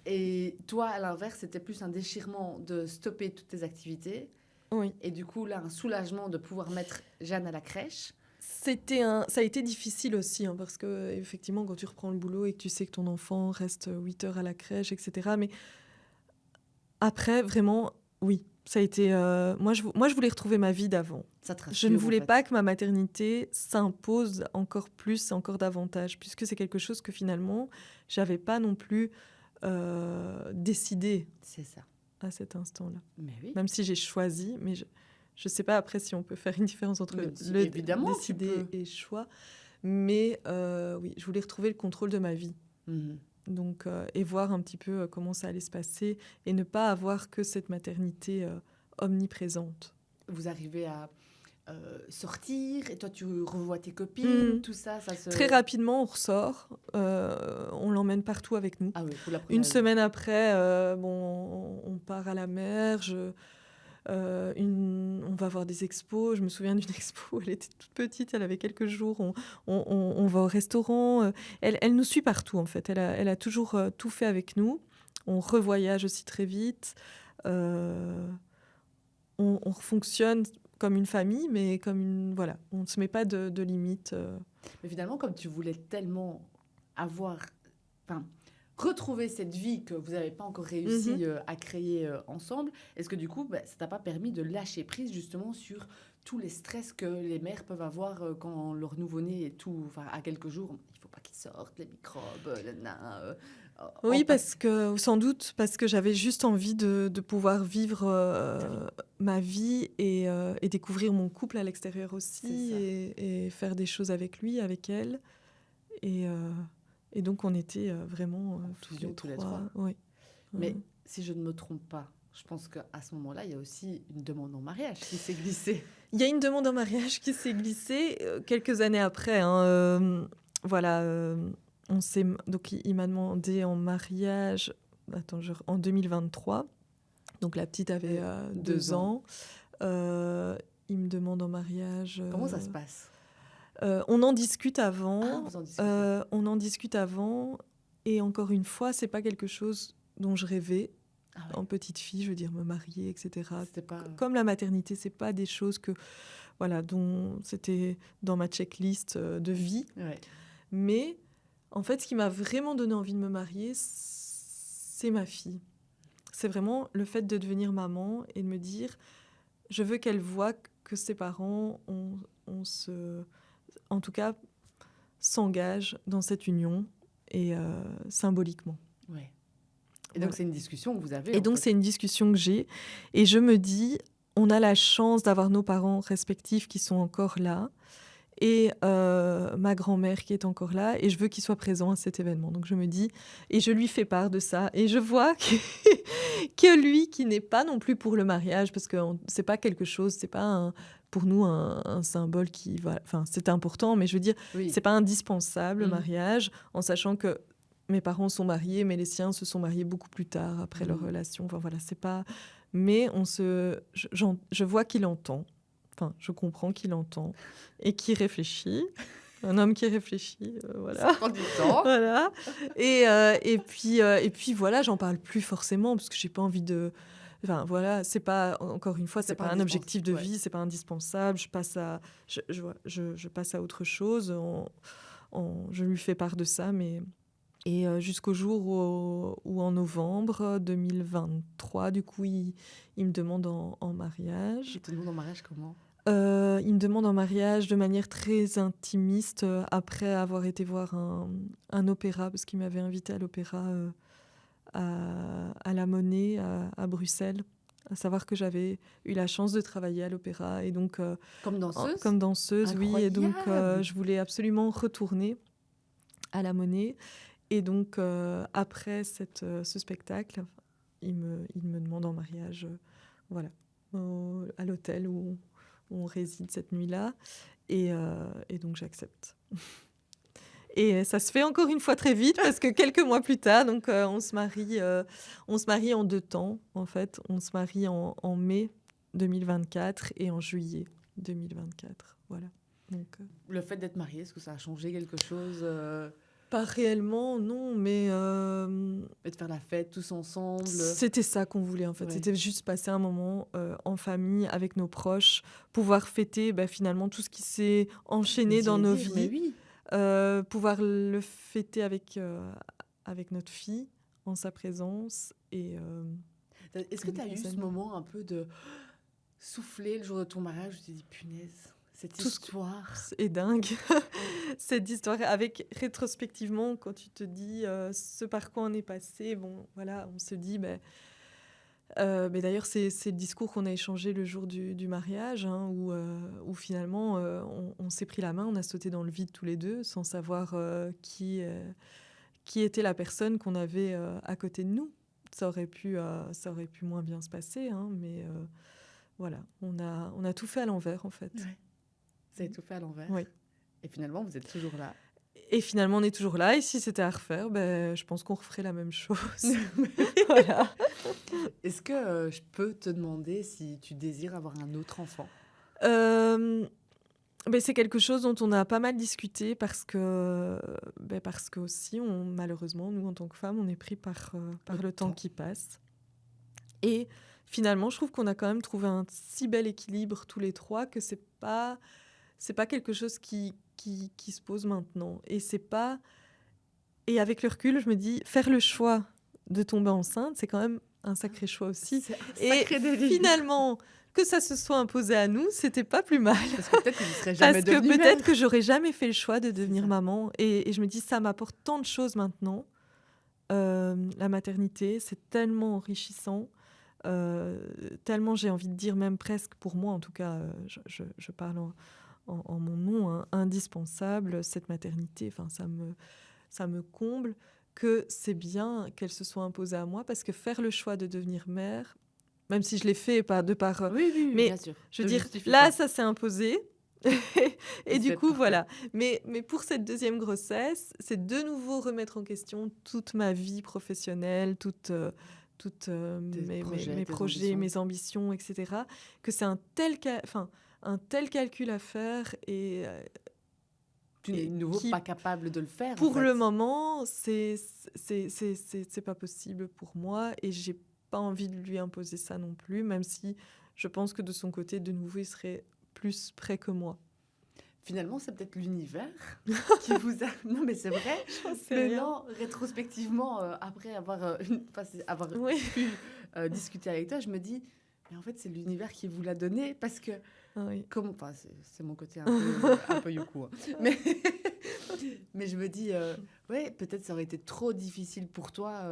Et toi, à l'inverse, c'était plus un déchirement de stopper toutes tes activités.
Oui.
Et du coup, là, un soulagement de pouvoir mettre Jeanne à la crèche.
Ça a été difficile aussi, hein, parce que effectivement, quand tu reprends le boulot et que tu sais que ton enfant reste 8 heures à la crèche, etc. Mais après, vraiment, oui, ça a été... moi, je voulais retrouver ma vie d'avant.
Ça te rassure,
je ne voulais pas que ma maternité s'impose encore plus, encore davantage, puisque c'est quelque chose que finalement, j'avais pas non plus... décider.
C'est ça.
À cet instant-là.
Mais oui.
Même si j'ai choisi, mais je ne sais pas après si on peut faire une différence entre décider et choix. Mais oui, je voulais retrouver le contrôle de ma vie. Donc, et voir un petit peu comment ça allait se passer et ne pas avoir que cette maternité omniprésente.
Vous arrivez à sortir et toi tu revois tes copines, tout ça,
Très rapidement on ressort, on l'emmène partout avec nous.
Ah oui,
une semaine après, on part à la mer, on va voir des expos. Je me souviens d'une expo, elle était toute petite, elle avait quelques jours, on va au restaurant, elle nous suit partout en fait, elle a toujours tout fait avec nous, on revoyage aussi très vite, on fonctionne comme une famille, mais on ne se met pas de limites.
Mais finalement, comme tu voulais tellement retrouver cette vie que vous n'avez pas encore réussi à créer ensemble, est-ce que du coup, ça t'a pas permis de lâcher prise justement sur tous les stress que les mères peuvent avoir quand leur nouveau-né est à quelques jours, il ne faut pas qu'il sorte, les microbes, le nain...
Oui, sans doute parce que j'avais juste envie de pouvoir vivre ma vie et découvrir mon couple à l'extérieur aussi et faire des choses avec lui, avec elle. Et donc, on était vraiment tous les trois. Oui.
Mais si je ne me trompe pas, je pense qu'à ce moment-là, il y a aussi une demande en mariage qui s'est glissée.
Il y a une demande en mariage qui s'est glissée quelques années après. Donc, il m'a demandé en mariage en 2023. Donc, la petite avait 2 ans. Il me demande en mariage...
Comment ça se passe ?
On en discute avant.
Vous en discutez.
On en discute avant. Et encore une fois, c'est pas quelque chose dont je rêvais. En petite fille, je veux dire, me marier, etc. Comme la maternité, c'est pas des choses dont c'était dans ma checklist de vie.
Ouais.
Mais... En fait, ce qui m'a vraiment donné envie de me marier, c'est ma fille. C'est vraiment le fait de devenir maman et de me dire, je veux qu'elle voit que ses parents en tout cas, s'engagent dans cette union et symboliquement.
Ouais. Et donc, c'est une discussion que vous avez.
Et donc, c'est une discussion que j'ai. Et je me dis, on a la chance d'avoir nos parents respectifs qui sont encore là et ma grand-mère qui est encore là. Et je veux qu'ils soient présents à cet événement. Donc, je me dis, et je lui fais part de ça. Et je vois que lui, qui n'est pas non plus pour le mariage, parce que c'est pas quelque chose, c'est pas pour nous un symbole qui... Voilà, enfin, c'est important, mais je veux dire, c'est pas indispensable, le mariage, en sachant que mes parents sont mariés, mais les siens se sont mariés beaucoup plus tard, après leur relation. Enfin, voilà, c'est pas... Mais je vois qu'il entend. Enfin, je comprends qu'il entend et qu'il réfléchit. Un homme qui réfléchit, voilà.
Ça prend du temps.
Voilà. Et puis, voilà, j'en parle plus forcément, parce que j'ai pas envie de... Enfin, voilà, c'est pas... Encore une fois, c'est pas un objectif de vie, c'est pas indispensable. Je passe à autre chose. Je lui fais part de ça, mais... Et jusqu'au jour où en novembre 2023, du coup, il me demande en mariage.
Il te demande en mariage comment ?
Il me demande en mariage de manière très intimiste, après avoir été voir un opéra, parce qu'il m'avait invité à l'opéra à la Monnaie, à Bruxelles. À savoir que j'avais eu la chance de travailler à l'opéra. Et donc,
comme danseuse ?
Comme danseuse,
Incroyable.
Oui. Et donc, je voulais absolument retourner à la Monnaie. Et donc, après ce spectacle, il me demande en mariage, voilà, à l'hôtel où on réside cette nuit-là. Et donc, j'accepte. Et ça se fait encore une fois très vite, parce que quelques mois plus tard, donc, on se marie en 2 temps, en fait. On se marie en mai 2024 et en juillet 2024. Voilà. Donc,
le fait d'être mariée, est-ce que ça a changé quelque chose
Pas réellement, non, mais...
Et de faire la fête tous ensemble.
C'était ça qu'on voulait, en fait.
Ouais.
C'était juste passer un moment en famille, avec nos proches, pouvoir fêter finalement tout ce qui s'est enchaîné dans nos vies.
Mais oui.
Pouvoir le fêter avec notre fille, en sa présence. Et,
est-ce que tu as eu ce moment un peu de souffler le jour de ton mariage où tu t'es dit, punaise, cette histoire
est dingue. Cette histoire, avec rétrospectivement, quand tu te dis ce par quoi on est passé, bon, voilà, on se dit, mais d'ailleurs, c'est le discours qu'on a échangé le jour du mariage, hein, où finalement, on s'est pris la main, on a sauté dans le vide tous les deux, sans savoir qui était la personne qu'on avait à côté de nous. Ça aurait pu moins bien se passer, hein, mais voilà, on a tout fait à l'envers, en fait.
Ouais. Vous avez tout fait à l'envers.
Oui.
Et finalement, vous êtes toujours là.
Et finalement, on est toujours là. Et si c'était à refaire, je pense qu'on referait la même chose. Voilà.
Est-ce que je peux te demander si tu désires avoir un autre enfant ?
C'est quelque chose dont on a pas mal discuté, parce que aussi, malheureusement, nous, en tant que femmes, on est pris par le temps qui passe. Et finalement, je trouve qu'on a quand même trouvé un si bel équilibre tous les trois que c'est pas quelque chose qui se pose maintenant. Et avec le recul, je me dis, faire le choix de tomber enceinte, c'est quand même un sacré choix aussi.
C'est un sacré délire.
Finalement, que ça se soit imposé à nous, c'était pas plus mal.
Parce que peut-être que je serais jamais devenue mère.
Peut-être que j'aurais jamais fait le choix de devenir maman. Et je me dis, ça m'apporte tant de choses maintenant. La maternité, c'est tellement enrichissant. Tellement, j'ai envie de dire, même presque pour moi, en tout cas, je parle en mon nom, hein, indispensable, cette maternité. Enfin, ça me comble que c'est bien qu'elle se soit imposée à moi, parce que faire le choix de devenir mère, même si je l'ai fait de par...
Oui,
mais
bien sûr.
Je veux dire, là, ça s'est imposé. Et du coup, voilà. Mais pour cette deuxième grossesse, c'est de nouveau remettre en question toute ma vie professionnelle, mes projets, mes ambitions, etc. Que c'est un tel calcul à faire, et
tu n'es de nouveau pas capable de le faire.
Pour le moment, c'est pas possible pour moi, et j'ai pas envie de lui imposer ça non plus, même si je pense que de son côté, de nouveau, il serait plus près que moi.
finalement, c'est peut-être l'univers qui vous a... Non, mais c'est vrai.
J'en sais
Mais
rien.
non, rétrospectivement, après avoir, avoir
Oui.
pu discuter avec toi, je me dis, mais en fait, c'est l'univers qui vous l'a donné parce que...
Oui.
Enfin, c'est mon côté un peu yoku. Hein. Mais je me dis, ouais, peut-être ça aurait été trop difficile pour toi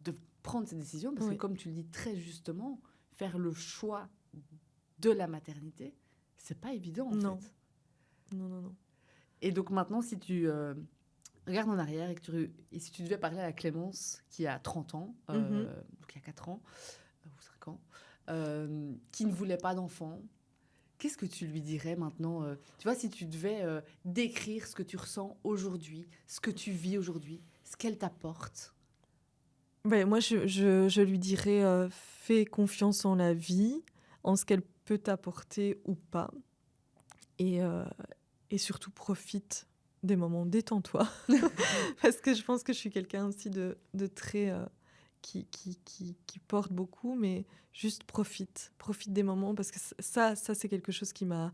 de prendre cette décision parce que, comme tu le dis très justement, faire le choix de la maternité, c'est pas évident en
Non.
fait.
Non.
Et donc maintenant, si tu regardes en arrière et si tu devais parler à la Clémence qui a 30 ans, donc il y a 4 ans ou 5 ans, qui ne voulait pas d'enfant, qu'est-ce que tu lui dirais maintenant Tu vois, si tu devais décrire ce que tu ressens aujourd'hui, ce que tu vis aujourd'hui, ce qu'elle t'apporte.
Ben, moi, je lui dirais fais confiance en la vie, en ce qu'elle peut t'apporter ou pas. Et surtout, profite des moments, détends-toi. Parce que je pense que je suis quelqu'un aussi de très... qui porte beaucoup, mais juste profite des moments. Parce que ça c'est quelque chose qui m'a...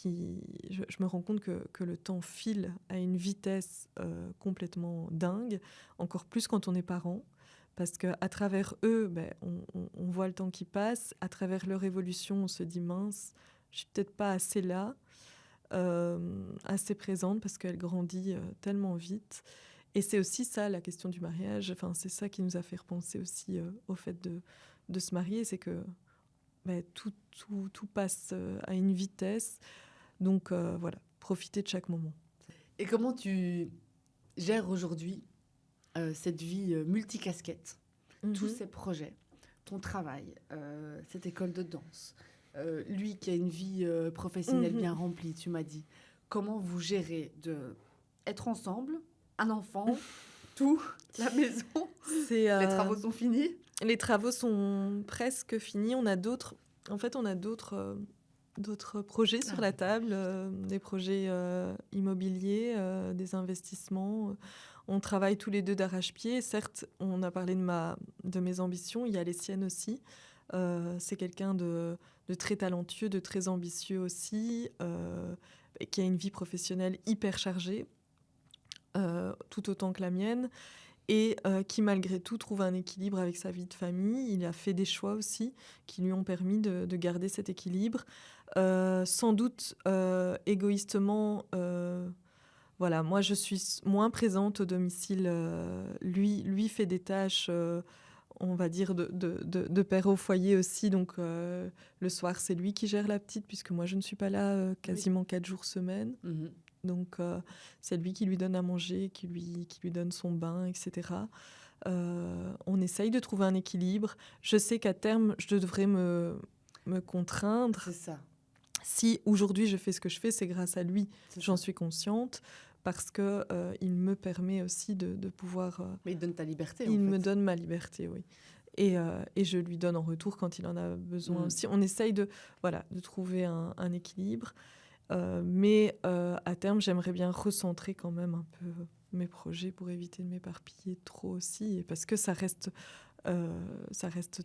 Je me rends compte que le temps file à une vitesse complètement dingue, encore plus quand on est parent. Parce qu'à travers eux, on voit le temps qui passe. À travers leur évolution, on se dit mince, je suis peut-être pas assez là. Assez présente parce qu'elle grandit tellement vite. Et c'est aussi ça, la question du mariage. Enfin, c'est ça qui nous a fait repenser aussi au fait de se marier. C'est que tout passe à une vitesse. Donc voilà, profiter de chaque moment.
Et comment tu gères aujourd'hui cette vie multicasquette, tous ces projets, ton travail, cette école de danse, lui qui a une vie professionnelle bien remplie, tu m'as dit. Comment vous gérez de être ensemble, un enfant, tout, la maison, les travaux sont finis?
Les travaux sont presque finis. On a d'autres projets sur la table, des projets immobiliers, des investissements. On travaille tous les deux d'arrache-pied. Certes, on a parlé de mes ambitions, il y a les siennes aussi. C'est quelqu'un de très talentueux, de très ambitieux aussi, qui a une vie professionnelle hyper chargée, tout autant que la mienne, et qui malgré tout trouve un équilibre avec sa vie de famille. Il a fait des choix aussi qui lui ont permis de garder cet équilibre. Sans doute égoïstement, voilà, moi je suis moins présente au domicile. Lui fait des tâches, on va dire, de père au foyer aussi. Donc le soir, c'est lui qui gère la petite, puisque moi je ne suis pas là quasiment 4 jours semaine. Donc c'est lui qui lui donne à manger, qui lui donne son bain, etc. On essaye de trouver un équilibre. Je sais qu'à terme, je devrais me contraindre.
C'est ça.
Si aujourd'hui je fais ce que je fais, c'est grâce à lui. J'en suis consciente, parce que il me permet aussi de pouvoir...
Mais il donne ta liberté,
il me donne ma liberté, oui. Et je lui donne en retour quand il en a besoin aussi. On essaye de trouver un équilibre. Mais à terme, j'aimerais bien recentrer quand même un peu mes projets pour éviter de m'éparpiller trop aussi. Et parce que ça reste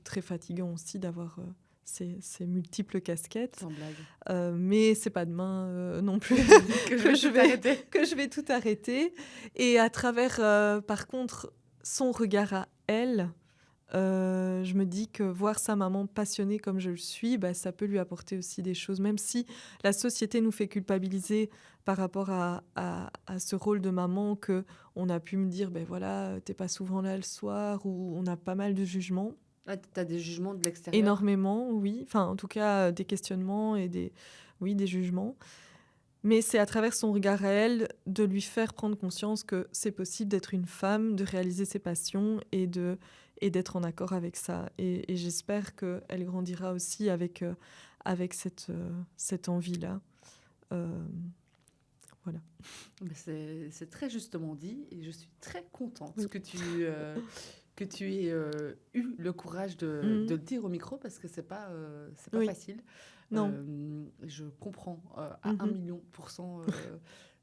très fatigant aussi d'avoir... ces multiples casquettes.
Sans blague.
Mais c'est pas demain non plus
que je
vais tout arrêter. Et à travers, par contre, son regard à elle, je me dis que voir sa maman passionnée comme je le suis, ça peut lui apporter aussi des choses. Même si la société nous fait culpabiliser par rapport à ce rôle de maman, qu'on a pu me dire, voilà, t'es pas souvent là le soir, ou on a pas mal de jugements.
Ah, t'as des jugements de l'extérieur?
Énormément, oui. Enfin, en tout cas, des questionnements et des jugements. Mais c'est à travers son regard à elle de lui faire prendre conscience que c'est possible d'être une femme, de réaliser ses passions et d'être en accord avec ça. Et j'espère qu'elle grandira aussi avec cette envie-là. Voilà.
C'est très justement dit et je suis très contente que tu aies eu le courage de le dire au micro, parce que c'est pas facile.
Non.
Je comprends à 1 million %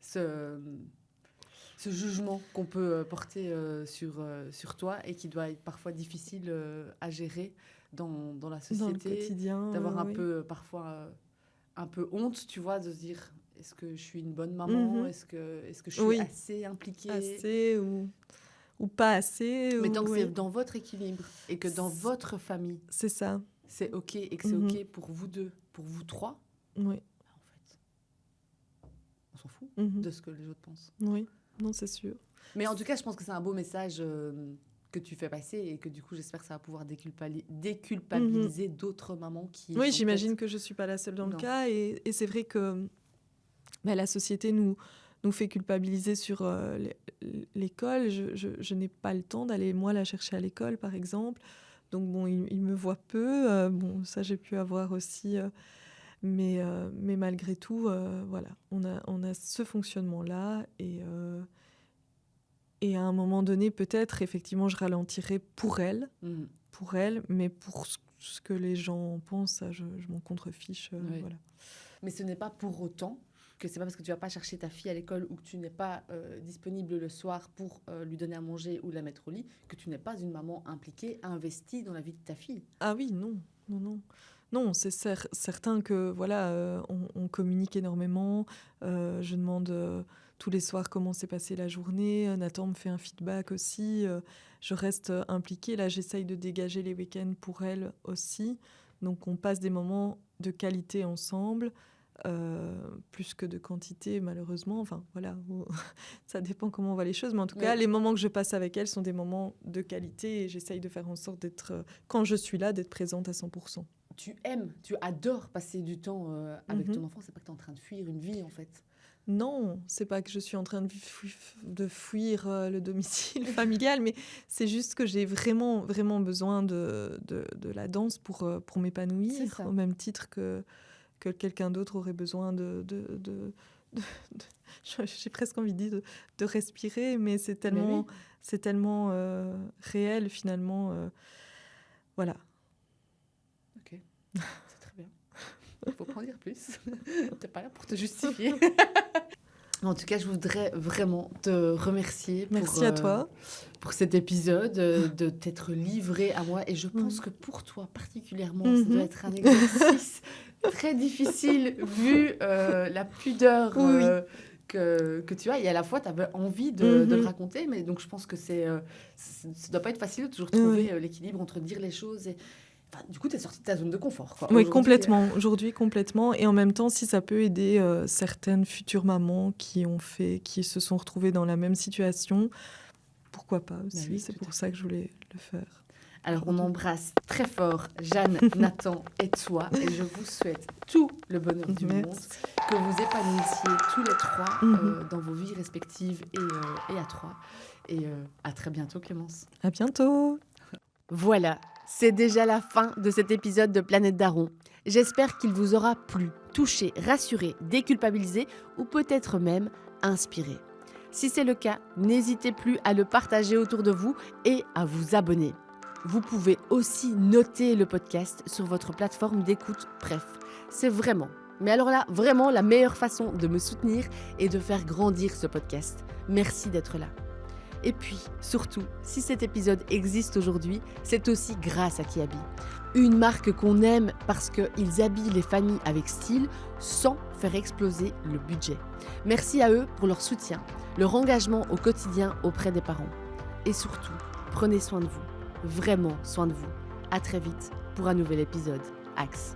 ce jugement qu'on peut porter sur toi et qui doit être parfois difficile à gérer dans la société.
Dans le quotidien.
D'avoir un peu, parfois, un peu honte, tu vois, de se dire... est-ce que je suis une bonne maman? Est-ce que je suis assez impliquée?
Assez ou pas assez.
Mais tant que c'est dans votre équilibre et que dans votre famille,
c'est ça.
C'est OK et que c'est OK pour vous deux, pour vous trois.
Oui.
En fait, on s'en fout de ce que les autres pensent.
Oui, non, c'est sûr.
Mais en tout cas, je pense que c'est un beau message que tu fais passer et que du coup, j'espère que ça va pouvoir déculpabiliser d'autres mamans qui...
Oui, j'imagine que je ne suis pas la seule dans le cas. Et c'est vrai que la société nous fait culpabiliser sur l'école. Je n'ai pas le temps d'aller, moi, la chercher à l'école, par exemple. Donc, bon, il me voit peu. Bon, ça, j'ai pu avoir aussi... mais malgré tout, voilà, on a ce fonctionnement-là. Et à un moment donné, peut-être, effectivement, je ralentirai pour elle, mais pour ce que les gens pensent, ça, je m'en contrefiche. Voilà.
Mais ce n'est pas pour autant que c'est pas parce que tu vas pas chercher ta fille à l'école ou que tu n'es pas disponible le soir pour lui donner à manger ou la mettre au lit, que tu n'es pas une maman impliquée, investie dans la vie de ta fille.
Ah oui, non. Non, c'est certain que voilà, on communique énormément. Je demande tous les soirs comment s'est passée la journée. Nathan me fait un feedback aussi. Je reste impliquée. Là, j'essaye de dégager les week-ends pour elle aussi. Donc, on passe des moments de qualité ensemble, plus que de quantité, malheureusement. Enfin, voilà, ça dépend comment on voit les choses. Mais en tout cas, les moments que je passe avec elle sont des moments de qualité et j'essaye de faire en sorte d'être, quand je suis là, d'être présente à 100%.
Tu adores passer du temps avec ton enfant. C'est pas que tu es en train de fuir une vie, en fait.
Non, c'est pas que je suis en train de fuir le domicile familial, mais c'est juste que j'ai vraiment, vraiment besoin de la danse pour m'épanouir, au même titre que quelqu'un d'autre aurait besoin j'ai presque envie de dire de respirer, mais c'est tellement réel finalement. Voilà.
Ok, c'est très bien. Il faut pas en dire plus. T'es pas là pour te justifier. En tout cas, je voudrais vraiment te remercier.
Merci à toi.
Pour cet épisode, de t'être livré à moi. Et je pense que pour toi particulièrement, ça doit être un exercice très difficile vu la pudeur que tu as. Et à la fois, tu avais envie de le raconter. Mais donc, je pense que ça ne doit pas être facile de toujours trouver l'équilibre entre dire les choses et... Enfin, du coup, tu es sortie de ta zone de confort. Quoi.
Oui, complètement. Aujourd'hui, complètement. Et en même temps, si ça peut aider certaines futures mamans qui se sont retrouvées dans la même situation, pourquoi pas aussi. C'est pour ça que je voulais le faire.
Alors, on embrasse très fort Jeanne, Nathan et toi. Et je vous souhaite tout le bonheur du monde. Que vous épanouissiez tous les trois dans vos vies respectives et à trois. Et à très bientôt, Clémence.
À bientôt.
Voilà. C'est déjà la fin de cet épisode de Planète Daron. J'espère qu'il vous aura plu, touché, rassuré, déculpabilisé ou peut-être même inspiré. Si c'est le cas, n'hésitez plus à le partager autour de vous et à vous abonner. Vous pouvez aussi noter le podcast sur votre plateforme d'écoute. Bref, c'est vraiment, mais alors là, vraiment la meilleure façon de me soutenir et de faire grandir ce podcast. Merci d'être là. Et puis, surtout, si cet épisode existe aujourd'hui, c'est aussi grâce à Kiabi. Une marque qu'on aime parce qu'ils habillent les familles avec style sans faire exploser le budget. Merci à eux pour leur soutien, leur engagement au quotidien auprès des parents. Et surtout, prenez soin de vous, vraiment soin de vous. À très vite pour un nouvel épisode. Axe.